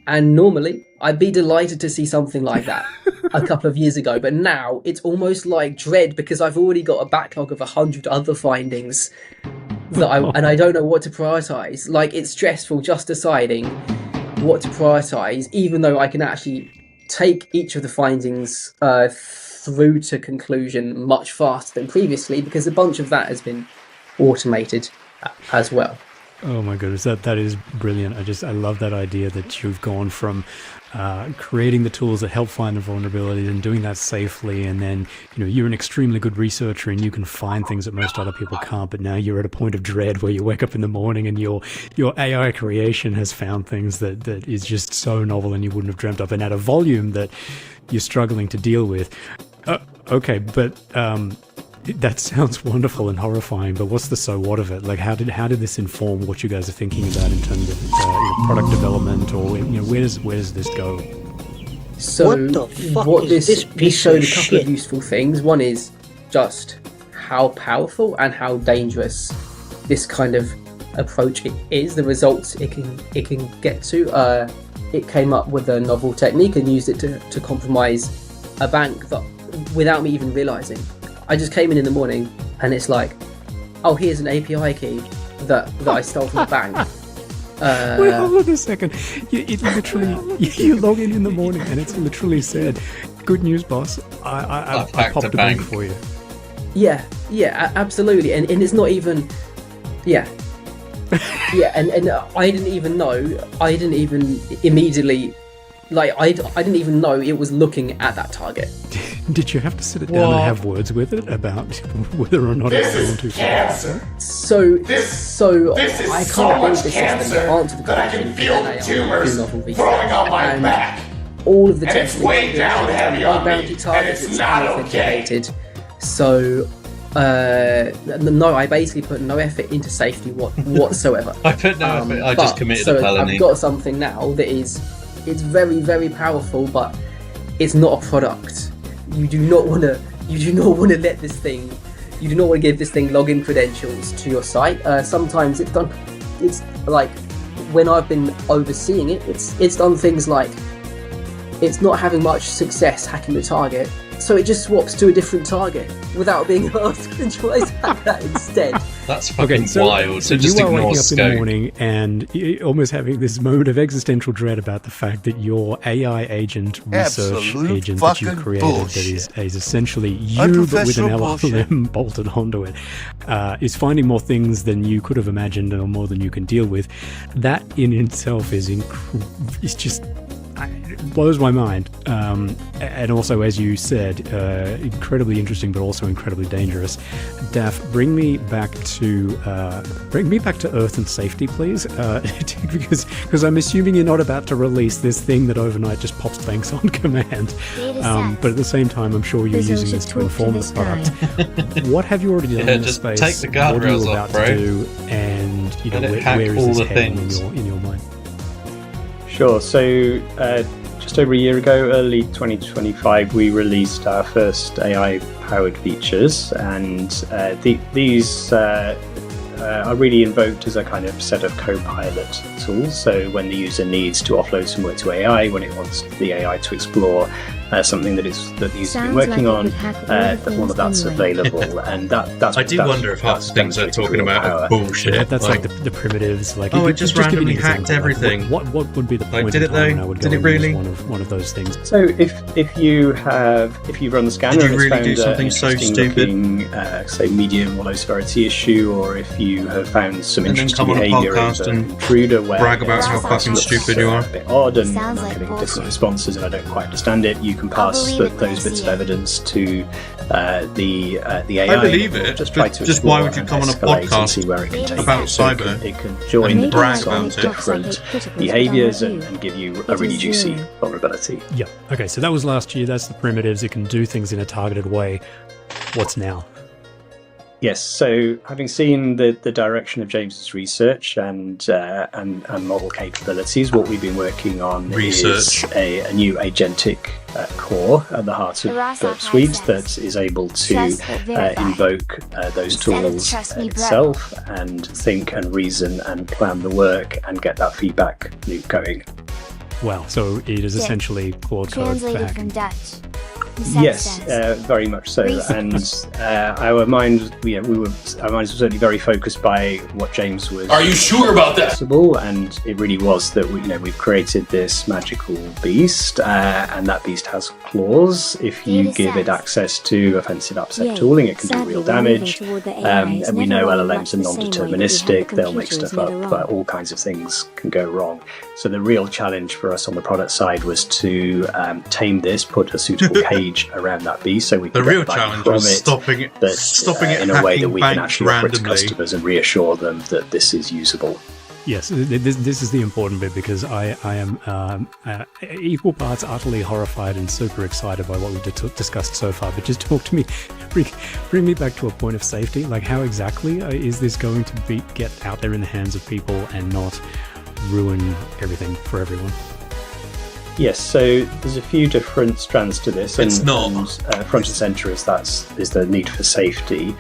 And normally, I'd be delighted to see something like that a couple of years ago. But now, it's almost like dread, because I've already got a backlog of 100 other findings and I don't know what to prioritize. Like, it's stressful just deciding what to prioritize, even though I can actually take each of the findings through to conclusion much faster than previously, because a bunch of that has been automated as well. Oh my goodness, that is brilliant. I love that idea that you've gone from creating the tools that help find the vulnerabilities and doing that safely, and then you're an extremely good researcher and you can find things that most other people can't, but now you're at a point of dread where you wake up in the morning and your AI creation has found things that is just so novel and you wouldn't have dreamt of, and at a volume that you're struggling to deal with. Okay, but that sounds wonderful and horrifying, but what's the so what of it? Like, how did this inform what you guys are thinking about in terms of product development, or where does this go? So what the fuck is this piece showed of a couple shit? of useful things. One is just how powerful and how dangerous this kind of approach is. The results it can get to. It came up with a novel technique and used it to compromise a bank that, without me even realizing. I just came in the morning and it's like, oh, here's an API key that I stole from the bank. Wait, hold on a second. You log in the morning and it's literally said, "Good news, boss. I popped a bank for you." Yeah, absolutely. And it's not even, yeah, and I didn't even know. I didn't even immediately. Like, I didn't even know it was looking at that target. Did you have to sit it down and have words with it about whether or not it's going to cancer? So I kind of built this system to answer the question, can AI do novel research? And back. All of the testing way down heavy on bounty targets, it's unauthenticated. So no, I basically put no effort into safety whatsoever. I put no effort. I just committed a felony. I've got something now that it's very, very powerful, but it's not a product. You do not want to let this thing. You do not want to give this thing login credentials to your site. Sometimes it's done. It's like when I've been overseeing it, it's done things like it's not having much success hacking the target, so it just swaps to a different target without being asked to try to hack that instead. That's fucking wild. So just you are ignore waking up scope. in the morning and you're almost having this moment of existential dread about the fact that your AI agent, research agent that you created, bullshit. That is essentially you but with an LLM bolted onto it, is finding more things than you could have imagined or more than you can deal with. That in itself is just... It blows my mind, and also, as you said, incredibly interesting, but also incredibly dangerous. Daff, bring me back to Earth and safety, please, because I'm assuming you're not about to release this thing that overnight just pops banks on command. But at the same time, I'm sure you're using this to inform the product. What have you already done in this space? Take the guardrails what are you off, about bro. to do, and where is this heading in your mind? Sure. So just over a year ago, early 2025, we released our first AI-powered features, and these are really invoked as a kind of set of co-pilot tools. So when the user needs to offload some work to AI, when it wants the AI to explore something that the user's been working on, all of that's available. And that's I do wonder if half the things they're talking about are bullshit. That's like the primitives. Like, it just randomly hacked everything. What would be the point? Did it though? Did it really? One of those things. So if you run the scanner, did you really and do it's found something so stupid? looking, say medium or low severity issue, or if you have found some and interesting then come on a behaviour podcast of and intruder where brag about how fucking stupid you are. a bit odd and Sounds I'm like getting bullshit. different responses and I don't quite understand it, you can pass believe it when I those bits see of it. evidence to the AI. I believe it. Just try to Just why explore would you and come on a escalate and podcast see where it can take about you. So cyber it can join the and brag dots on about it? different behaviors and give you a really juicy vulnerability. Yeah. Okay, so that was last year. That's the primitives. It can do things in a targeted way. What's now? Yes, so having seen the direction of James's research and model capabilities, what we've been working on is a new agentic core at the heart of Burp Suite that is able to invoke those tools itself and think and reason and plan the work and get that feedback loop going. Wow, so it is essentially Claude Code for Translated hacking. from Dutch. Yes, very much so. And our minds were certainly very focused by what James was. Are you sure about that? Possible, and it really was that we've created this magical beast, and that beast has claws. If you give it access to offensive upset tooling, it can do real damage. And we know LLMs are non-deterministic; they'll make stuff up, but all kinds of things can go wrong. So the real challenge for us on the product side was to tame this, put a suitable cage around that beast, so we can The real get value challenge from was it, stopping it in a way that we can banks actually offer it to randomly. customers and reassure them that this is usable. Yes, this is the important bit, because I am equal parts utterly horrified and super excited by what we've discussed so far. But just talk to me, bring me back to a point of safety. Like, how exactly is this going to get out there in the hands of people and not ruin everything for everyone? Yes, so there's a few different strands to this. It's and, not. And, front and centre is the need for safety.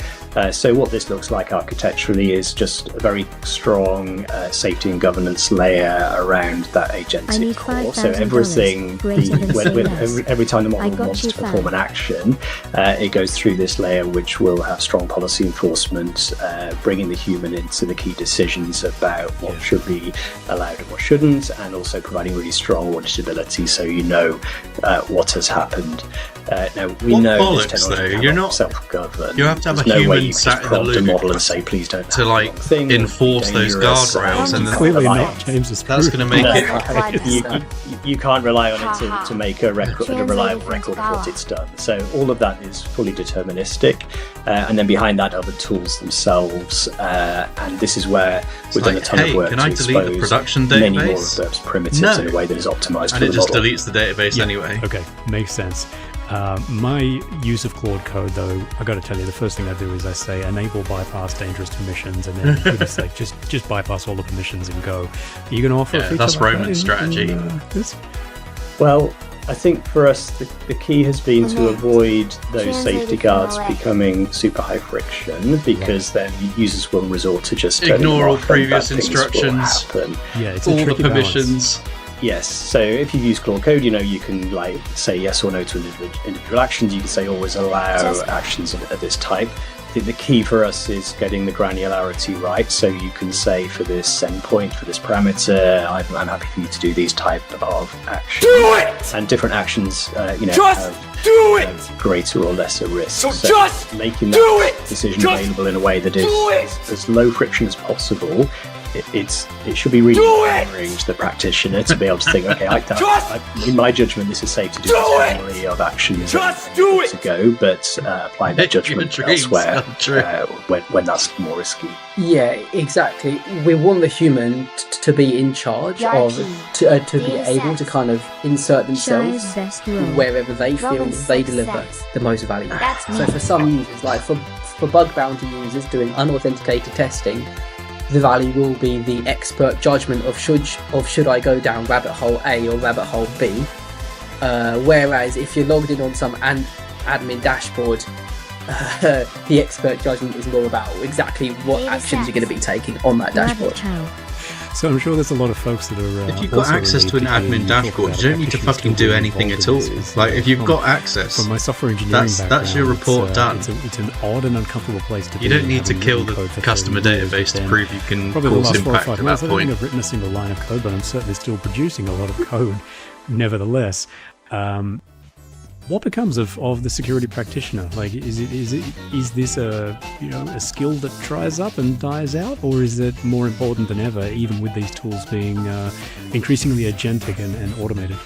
So what this looks like architecturally is just a very strong safety and governance layer around that agentic core. So everything, every time the model wants to perform an action, it goes through this layer, which will have strong policy enforcement, bringing the human into the key decisions about what should be allowed and what shouldn't, and also providing really strong auditability, so you know what has happened. Now we What know bollocks, this technology though? You're cannot not- self-govern. you have to have There's a no way human you can sat just in the prompt a loop model and say, please don't to, have like, the wrong thing, enforce those dangerous, guardrails, and then Clearly rely not James's That's going to make No, it. you can't rely on it to make a reliable record of what it's done. So all of that is fully deterministic, and then behind that are the tools themselves, and this is where we've done a ton of work can to I delete the expose production many more of database? those primitives No. in a way that is optimized And for it the just model. deletes the database anyway. Okay, makes sense. My use of Claude Code, though, I got to tell you, the first thing I do is I say enable bypass dangerous permissions, and then it's like just bypass all the permissions and go. Are you going to offer a Yeah, feature that's like that Roman's strategy. this? Well, I think for us the key has been to Command. avoid those Translated safety from guards LA. becoming super high friction, because then users will resort to just turning Ignore them all off and previous bad things will instructions. happen. Yeah, it's All a the tricky balance. permissions. Yes, so if you use Claude Code, you can say yes or no to individual actions. You can say always allow actions of this type. I think the key for us is getting the granularity right. So you can say for this endpoint, for this parameter, I'm happy for you to do these type of actions. Do it! And different actions, Just have do it! greater or lesser risk. So just making do that it! decision Just available in a way that is do it! as low friction as possible. It should be really Do it! empowering to the practitioner to be able to think, okay, Just in my judgment, this is safe to do do this it! family of actions Just do it! to go, but apply that Your judgment dreams elsewhere come true. when that's more risky. Yeah, exactly. We want the human to be in charge of, to be able to kind of insert themselves wherever they feel they deliver the most value. That's me. So for some users, like for bug bounty users doing unauthenticated testing, the value will be the expert judgment of should I go down rabbit hole A or rabbit hole B. Whereas if you're logged in on some admin dashboard, the expert judgment is more about exactly what actions you're going to be taking on that dashboard. So I'm sure there's a lot of folks that are. If you've got also access to an really admin deeply talk dashboard, about you don't need to practitioners fucking still do being anything involved at in all. this. It's Like, if you've from- got access, From my software engineering that's your report done. It's an odd and uncomfortable place to be. You don't need to having kill written the code for customer 30 years, database but to then prove you can probably the cause last 4 or impact 5 at that months, I don't think point. I've written a single line of code, but I'm certainly still producing a lot of code. Nevertheless, what becomes of the security practitioner? Like, is this a skill that dries up and dies out, or is it more important than ever, even with these tools being increasingly agentic and automated?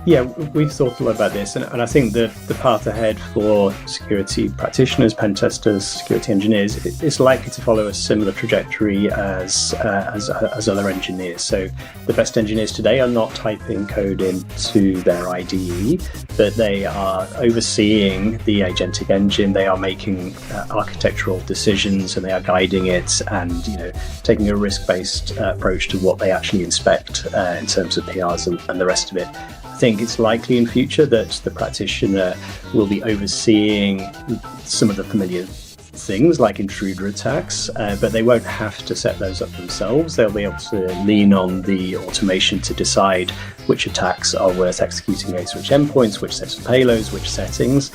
Yeah, we've thought a lot about this, and I think the path ahead for security practitioners, pen testers, security engineers is likely to follow a similar trajectory as other engineers. So the best engineers today are not typing code into their IDE, but they are overseeing the agentic engine. They are making architectural decisions, and they are guiding it, and taking a risk-based approach to what they actually inspect in terms of PRs and the rest of it. I think it's likely in future that the practitioner will be overseeing some of the familiar things like intruder attacks, but they won't have to set those up themselves. They'll be able to lean on the automation to decide which attacks are worth executing against which endpoints, which sets of payloads, which settings.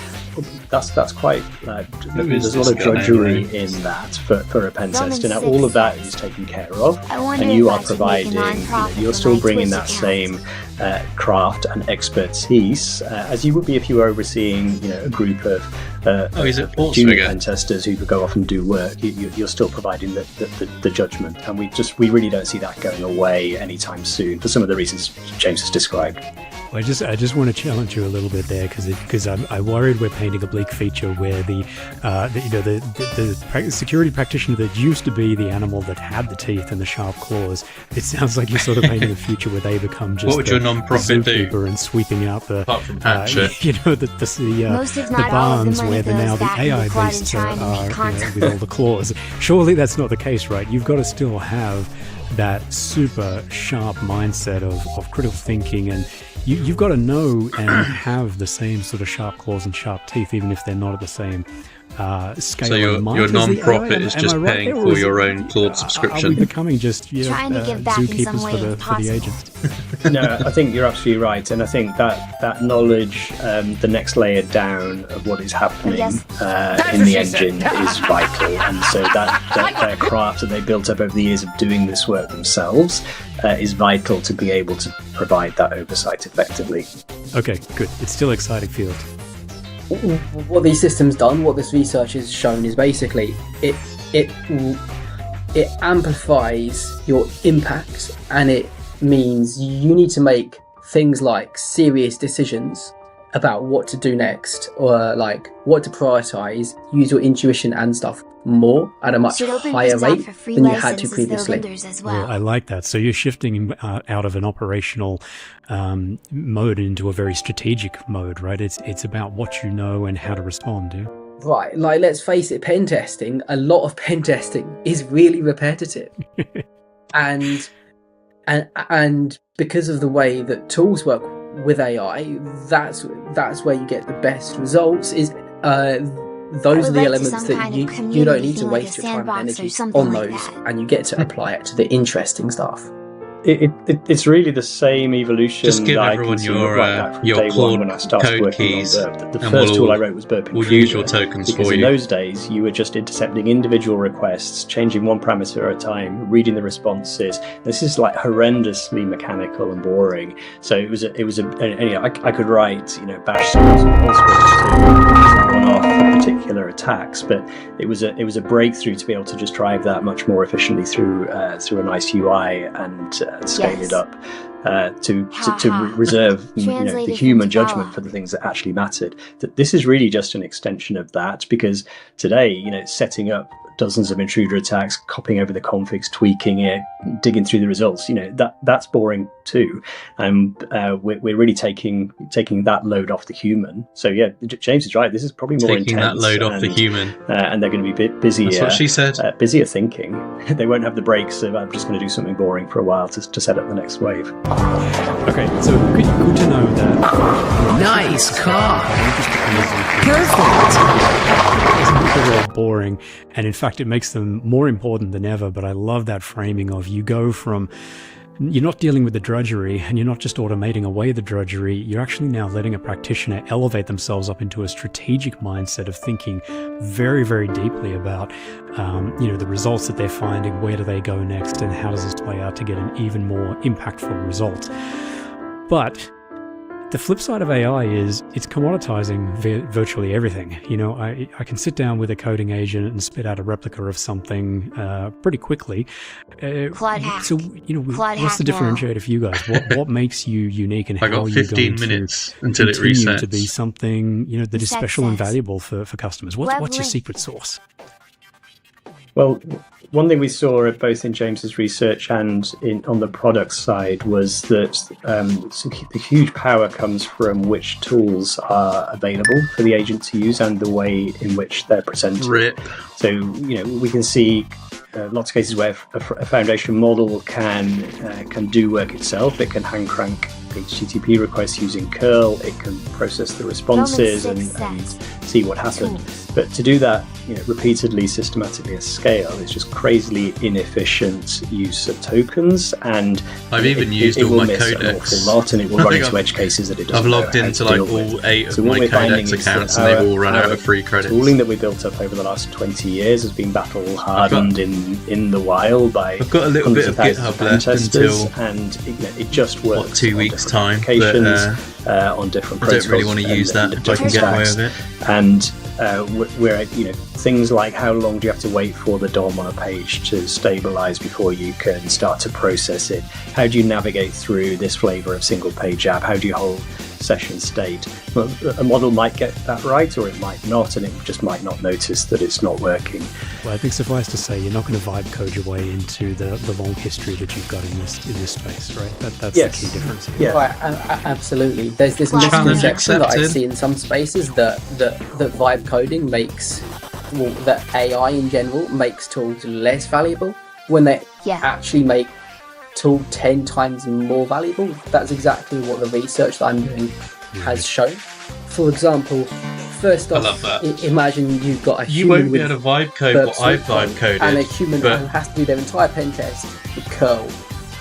That's quite there's a lot of drudgery in that for a pen test, and all of that is taken care of, and you are providing, you're still bringing that same craft and expertise as you would be if you were overseeing a group of junior pen testers who could go off and do work. You're still providing the judgment, and we really don't see that going away anytime soon for some of the reasons James has described. I just want to challenge you a little bit there because I worried we're painting a bleak feature where the security practitioner that used to be the animal that had the teeth and the sharp claws, it sounds like you're sort of painting a future where they become just what would your non-profit do and sweeping out the apart from hatchet? The barns where now the AI beasts are with all the claws. Surely that's not the case, right? You've got to still have that super sharp mindset of critical thinking, and you've got to know and have the same sort of sharp claws and sharp teeth, even if they're not at the same scale. So your non-profit is just paying for your own Claude subscription. Are we becoming just trying to give back in some zookeepers way for the agents? No, I think you're absolutely right, and I think that knowledge, the next layer down of what is happening in the engine is vital, and so that craft that they built up over the years of doing this work themselves is vital to be able to provide that oversight effectively. Okay, good. It's still exciting field. What these systems done, what this research has shown, is basically it amplifies your impact, and it means you need to make things like serious decisions about what to do next, or like what to prioritize, use your intuition and stuff more at a much higher rate than you had to previously. Well, I like that. So you're shifting out of an operational mode into a very strategic mode, right? It's about what you know and how to respond, yeah? Right, like let's face it, pen testing, a lot of pen testing is really repetitive. and because of the way that tools work with AI, that's where you get the best results. Those are the elements that you don't need to waste your time and energy on those, and you get to apply it to the interesting stuff. It's really the same evolution. Just give that everyone I your Claude when I started code working keys, on the first tool I wrote was Burp We'll Intruder, use your tokens because for in you. those days you were just intercepting individual requests, changing one parameter at a time, reading the responses. This is like horrendously mechanical and boring. So it was I could write bash scripts and all scripts to run off particular attacks, but it was a breakthrough to be able to just drive that much more efficiently through a nice UI and scale it up to reserve the human judgment for the things that actually mattered. That this is really just an extension of that, because today setting up dozens of intruder attacks, copying over the configs, tweaking it, digging through the results, that's boring too. And we're really taking that load off the human. So yeah, James is right. This is probably more taking intense. That load off the human. And they're going to be busier. That's what she said. Busier thinking. They won't have the breaks of I'm just going to do something boring for a while to set up the next wave. Okay, so good to know that. Nice car. They're all boring, and in fact it makes them more important than ever. But I love that framing of you go from you're not dealing with the drudgery, and you're not just automating away the drudgery, you're actually now letting a practitioner elevate themselves up into a strategic mindset of thinking very, very deeply about the results that they're finding, where do they go next, and how does this play out to get an even more impactful result. But the flip side of AI is it's commoditizing virtually everything. You know, I can sit down with a coding agent and spit out a replica of something pretty quickly. So, you know, what's the differentiator for you guys? What makes you unique, and how are you going minutes to until it continue resets to be something, you know, that is Reset special and says. valuable for customers? What's your Link. secret sauce? Well, one thing we saw both in James's research and on the product side was that the huge power comes from which tools are available for the agent to use and the way in which they're presented. Rip. So, you know, we can see lots of cases where a foundation model can do work itself. It can hand crank HTTP requests using curl. It can process the responses and see what happened. But to do that, you know, repeatedly, systematically at scale, it's just crazily inefficient use of tokens. And I've even used it all will my miss an codecs. awful lot, and it will I run think into edge cases that it doesn't I've logged know how into to like deal with. all 8 of So my what we're finding codex is that accounts, and they've all run out our of free credits. Tooling that we built up over the last 20 years has been battle hardened in the wild by I've got a little bit of GitHub left until and it just works. 2 weeks time, but on different I protocols. don't really want to use that if I can get away with it. And we're you know, things like how long do you have to wait for the DOM on a page to stabilize before you can start to process it? How do you navigate through this flavor of single page app? How do you hold session state? Well, a model might get that right, or it might not, and it just might not notice that it's not working. Well, I think suffice to say, you're not going to vibe code your way into the long history that you've got in this space, right? That's Yes. the key difference here. Yeah. Right, absolutely. There's this Challenge misconception that I accepted. see in some spaces that vibe coding makes, well, that AI in general makes tools less valuable when they Yeah. actually make tool 10 times more valuable. That's exactly what the research that I'm doing has shown. For example, first I off, love that. Imagine you've got a You human won't be with able to vibe code burp what I've suite vibe coded, and a human but who has to do their entire pen test with curl,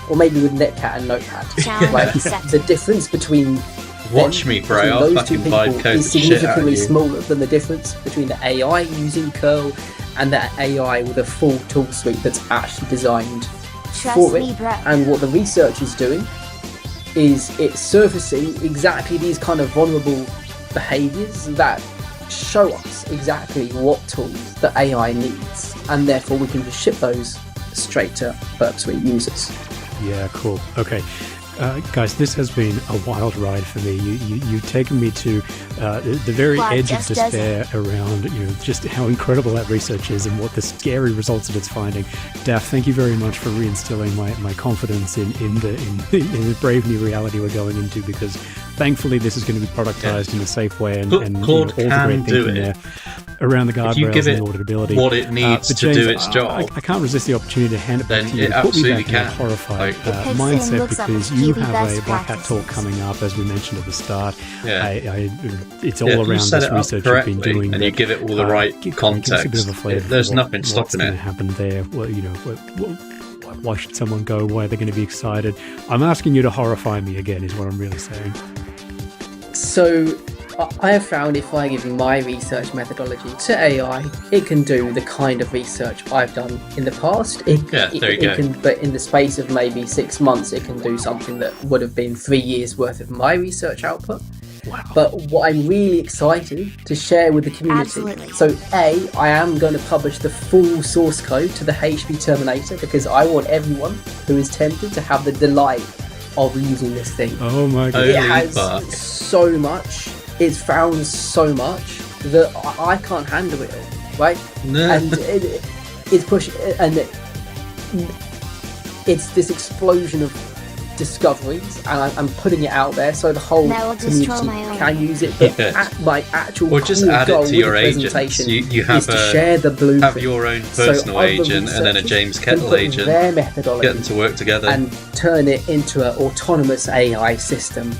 or maybe with Netcat and Notepad. Challenge Right? accepted. The difference between watch me, bro. between I'll those fucking two people vibe code is the shit out of significantly you. smaller than the difference between the AI using curl and the AI with a full tool suite that's actually designed Trust for me, it. bro. And what the research is doing is it's surfacing exactly these kind of vulnerable behaviors that show us exactly what tools the AI needs, and therefore we can just ship those straight to Burp Suite users. Yeah, cool. Okay. Guys, this has been a wild ride for me. You've taken me to the very Well, edge of just does despair around, you know, just how incredible that research is and what the scary results that it's finding. Daff, thank you very much for reinstilling my confidence in the brave new reality we're going into, because thankfully this is going to be productized in a safe way, and you know, all Claude the can great do thinking it. there around the If you guardrails give and it the auditability. what it needs But to James, do its job, I can't resist the opportunity to hand it back then to you. it Put me absolutely back in a can. horrified Like- It picks and mindset, looks up because its you key have best a Black Hat talk practices. coming up, as we mentioned at the start. Yeah. It's Yeah, all if you around set this it up research you've been correctly doing, and you but, give it all the right give us a context, bit of a flavour there's for nothing what's stopping going it. to happen there. Well, you know, why should someone go? Why are they going to be excited? I'm asking you to horrify me again, is what I'm really saying. So I have found if I give my research methodology to AI, it can do the kind of research I've done in the past. It can, but in the space of maybe 6 months, it can do something that would have been 3 years worth of my research output. Wow. But what I'm really excited to share with the community. Absolutely. So I am going to publish the full source code to the HP Terminator, because I want everyone who is tempted to have the delight of using this thing. Oh my god. It Holy has fuck. so much, it's found so much that I can't handle it all, right? No. And it's pushing, and it's this explosion of discoveries, and I'm putting it out there so the whole Now I'll just community troll my own. can use it. But Yeah. my actual Or just core add goal it to with your the agents. presentation You have is to share the blueprint. have your own personal other agent and then a researchers James can Kettle put agent. their methodology Get them to work together. and turn it into an autonomous AI system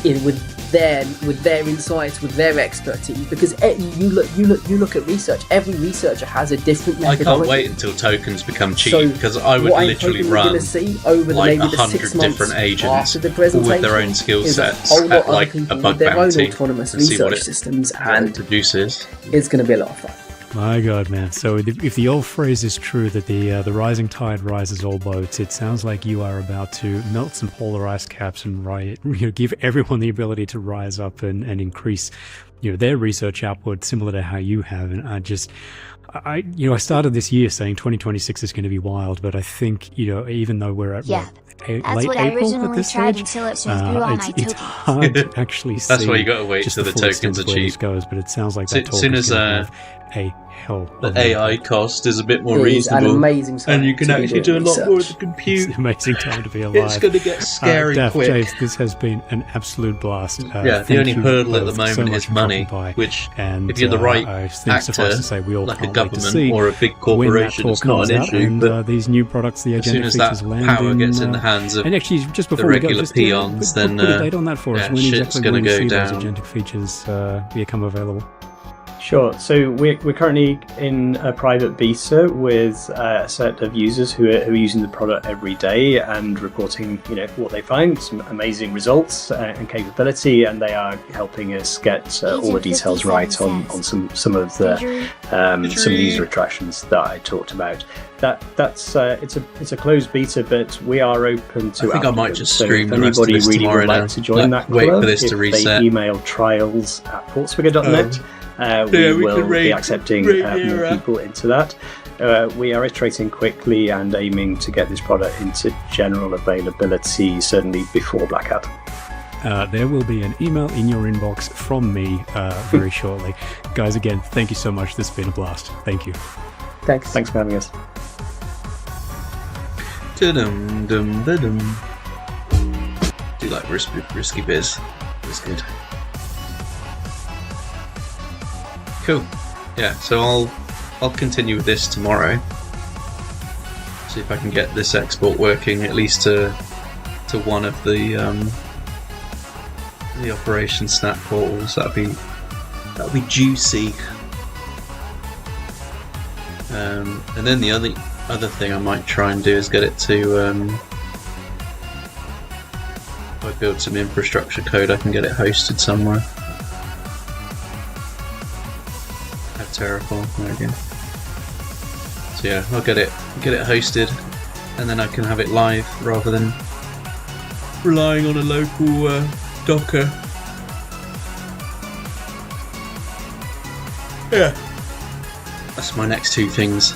with their insights, with their expertise. Because you look at research. Every researcher has a different I methodology. can't wait until tokens become cheap, So because I would what I'm literally hoping we're run gonna see over like maybe the 100 6 months different agents, after the all presentation, with their own skill is a sets whole lot at of like people a bug with their own bounty autonomous and see what research it systems, what it and produces. it's going to be a lot of fun. My God, man. So if the old phrase is true that the rising tide rises all boats, it sounds like you are about to melt some polar ice caps and give everyone the ability to rise up and increase their research output similar to how you have. And I started this year saying 2026 is going to be wild, but I think, even though we're at Yeah, that's late what I April at originally this tried stage, until it showed through all my it's tokens. hard to actually see. That's why you gotta wait just till the full extent tokens are of where this cheap. goes, but it sounds like that talk Soon is as going to have a hell the of an AI impact. cost is a bit more It is an reasonable, amazing time and you can to be actually do a doing lot more with research. the compute. It's an amazing time to be alive. It's going to get scary Daff, quick. James, this has been an absolute blast. Yeah, the thank only you hurdle at the both so moment much is for money, dropping by. which, And if you're the right I think actor, suffice to say, we all like a can't wait to government see or a big when that corporation, talk it's not comes an out issue. and But these new products, the as soon agentic as that features land power gets in the uh, hands of and actually, just the before we go, regular just peons, then put a date on that for us. yeah, When shit's exactly gonna will we go see down. those agentic features become available? Sure. So we're currently in a private beta with a set of users who are using the product every day and reporting, what they find, some amazing results and capability, and they are helping us get all the details right on some of the user attractions that I talked about. That's it's a closed beta, but we are open to. I think I might just so stream if the rest of anybody this really tomorrow would now. like to join that Wait club, for this to if reset. they email trials@portsfigure.net. We we will can be raid accepting here, more people into that. We are iterating quickly and aiming to get this product into general availability, certainly before Black Hat. There will be an email in your inbox from me very shortly. Guys, again, thank you so much. This has been a blast. Thank you. Thanks for having us. Da-dum-dum-da-dum. Do you like risky biz? It's good. Cool. Yeah, so I'll continue with this tomorrow. See if I can get this export working at least to one of the OperationSnap portals. That'd be juicy. And then the other thing I might try and do is get it to if I build some infrastructure code, I can get it hosted somewhere. Have Terraform, there we go. So yeah, I'll get it hosted, and then I can have it live rather than relying on a local Docker. Yeah, that's my next two things.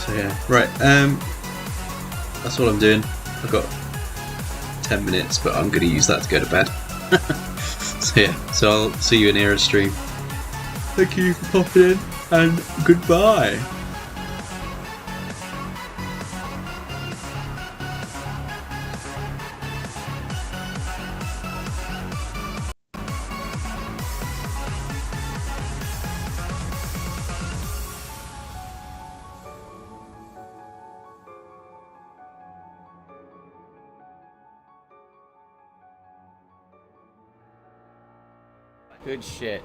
So yeah, right. That's all I'm doing. I've got 10 minutes, but I'm going to use that to go to bed. So yeah, so I'll see you in Era stream. Thank you for popping in, and goodbye. Good shit.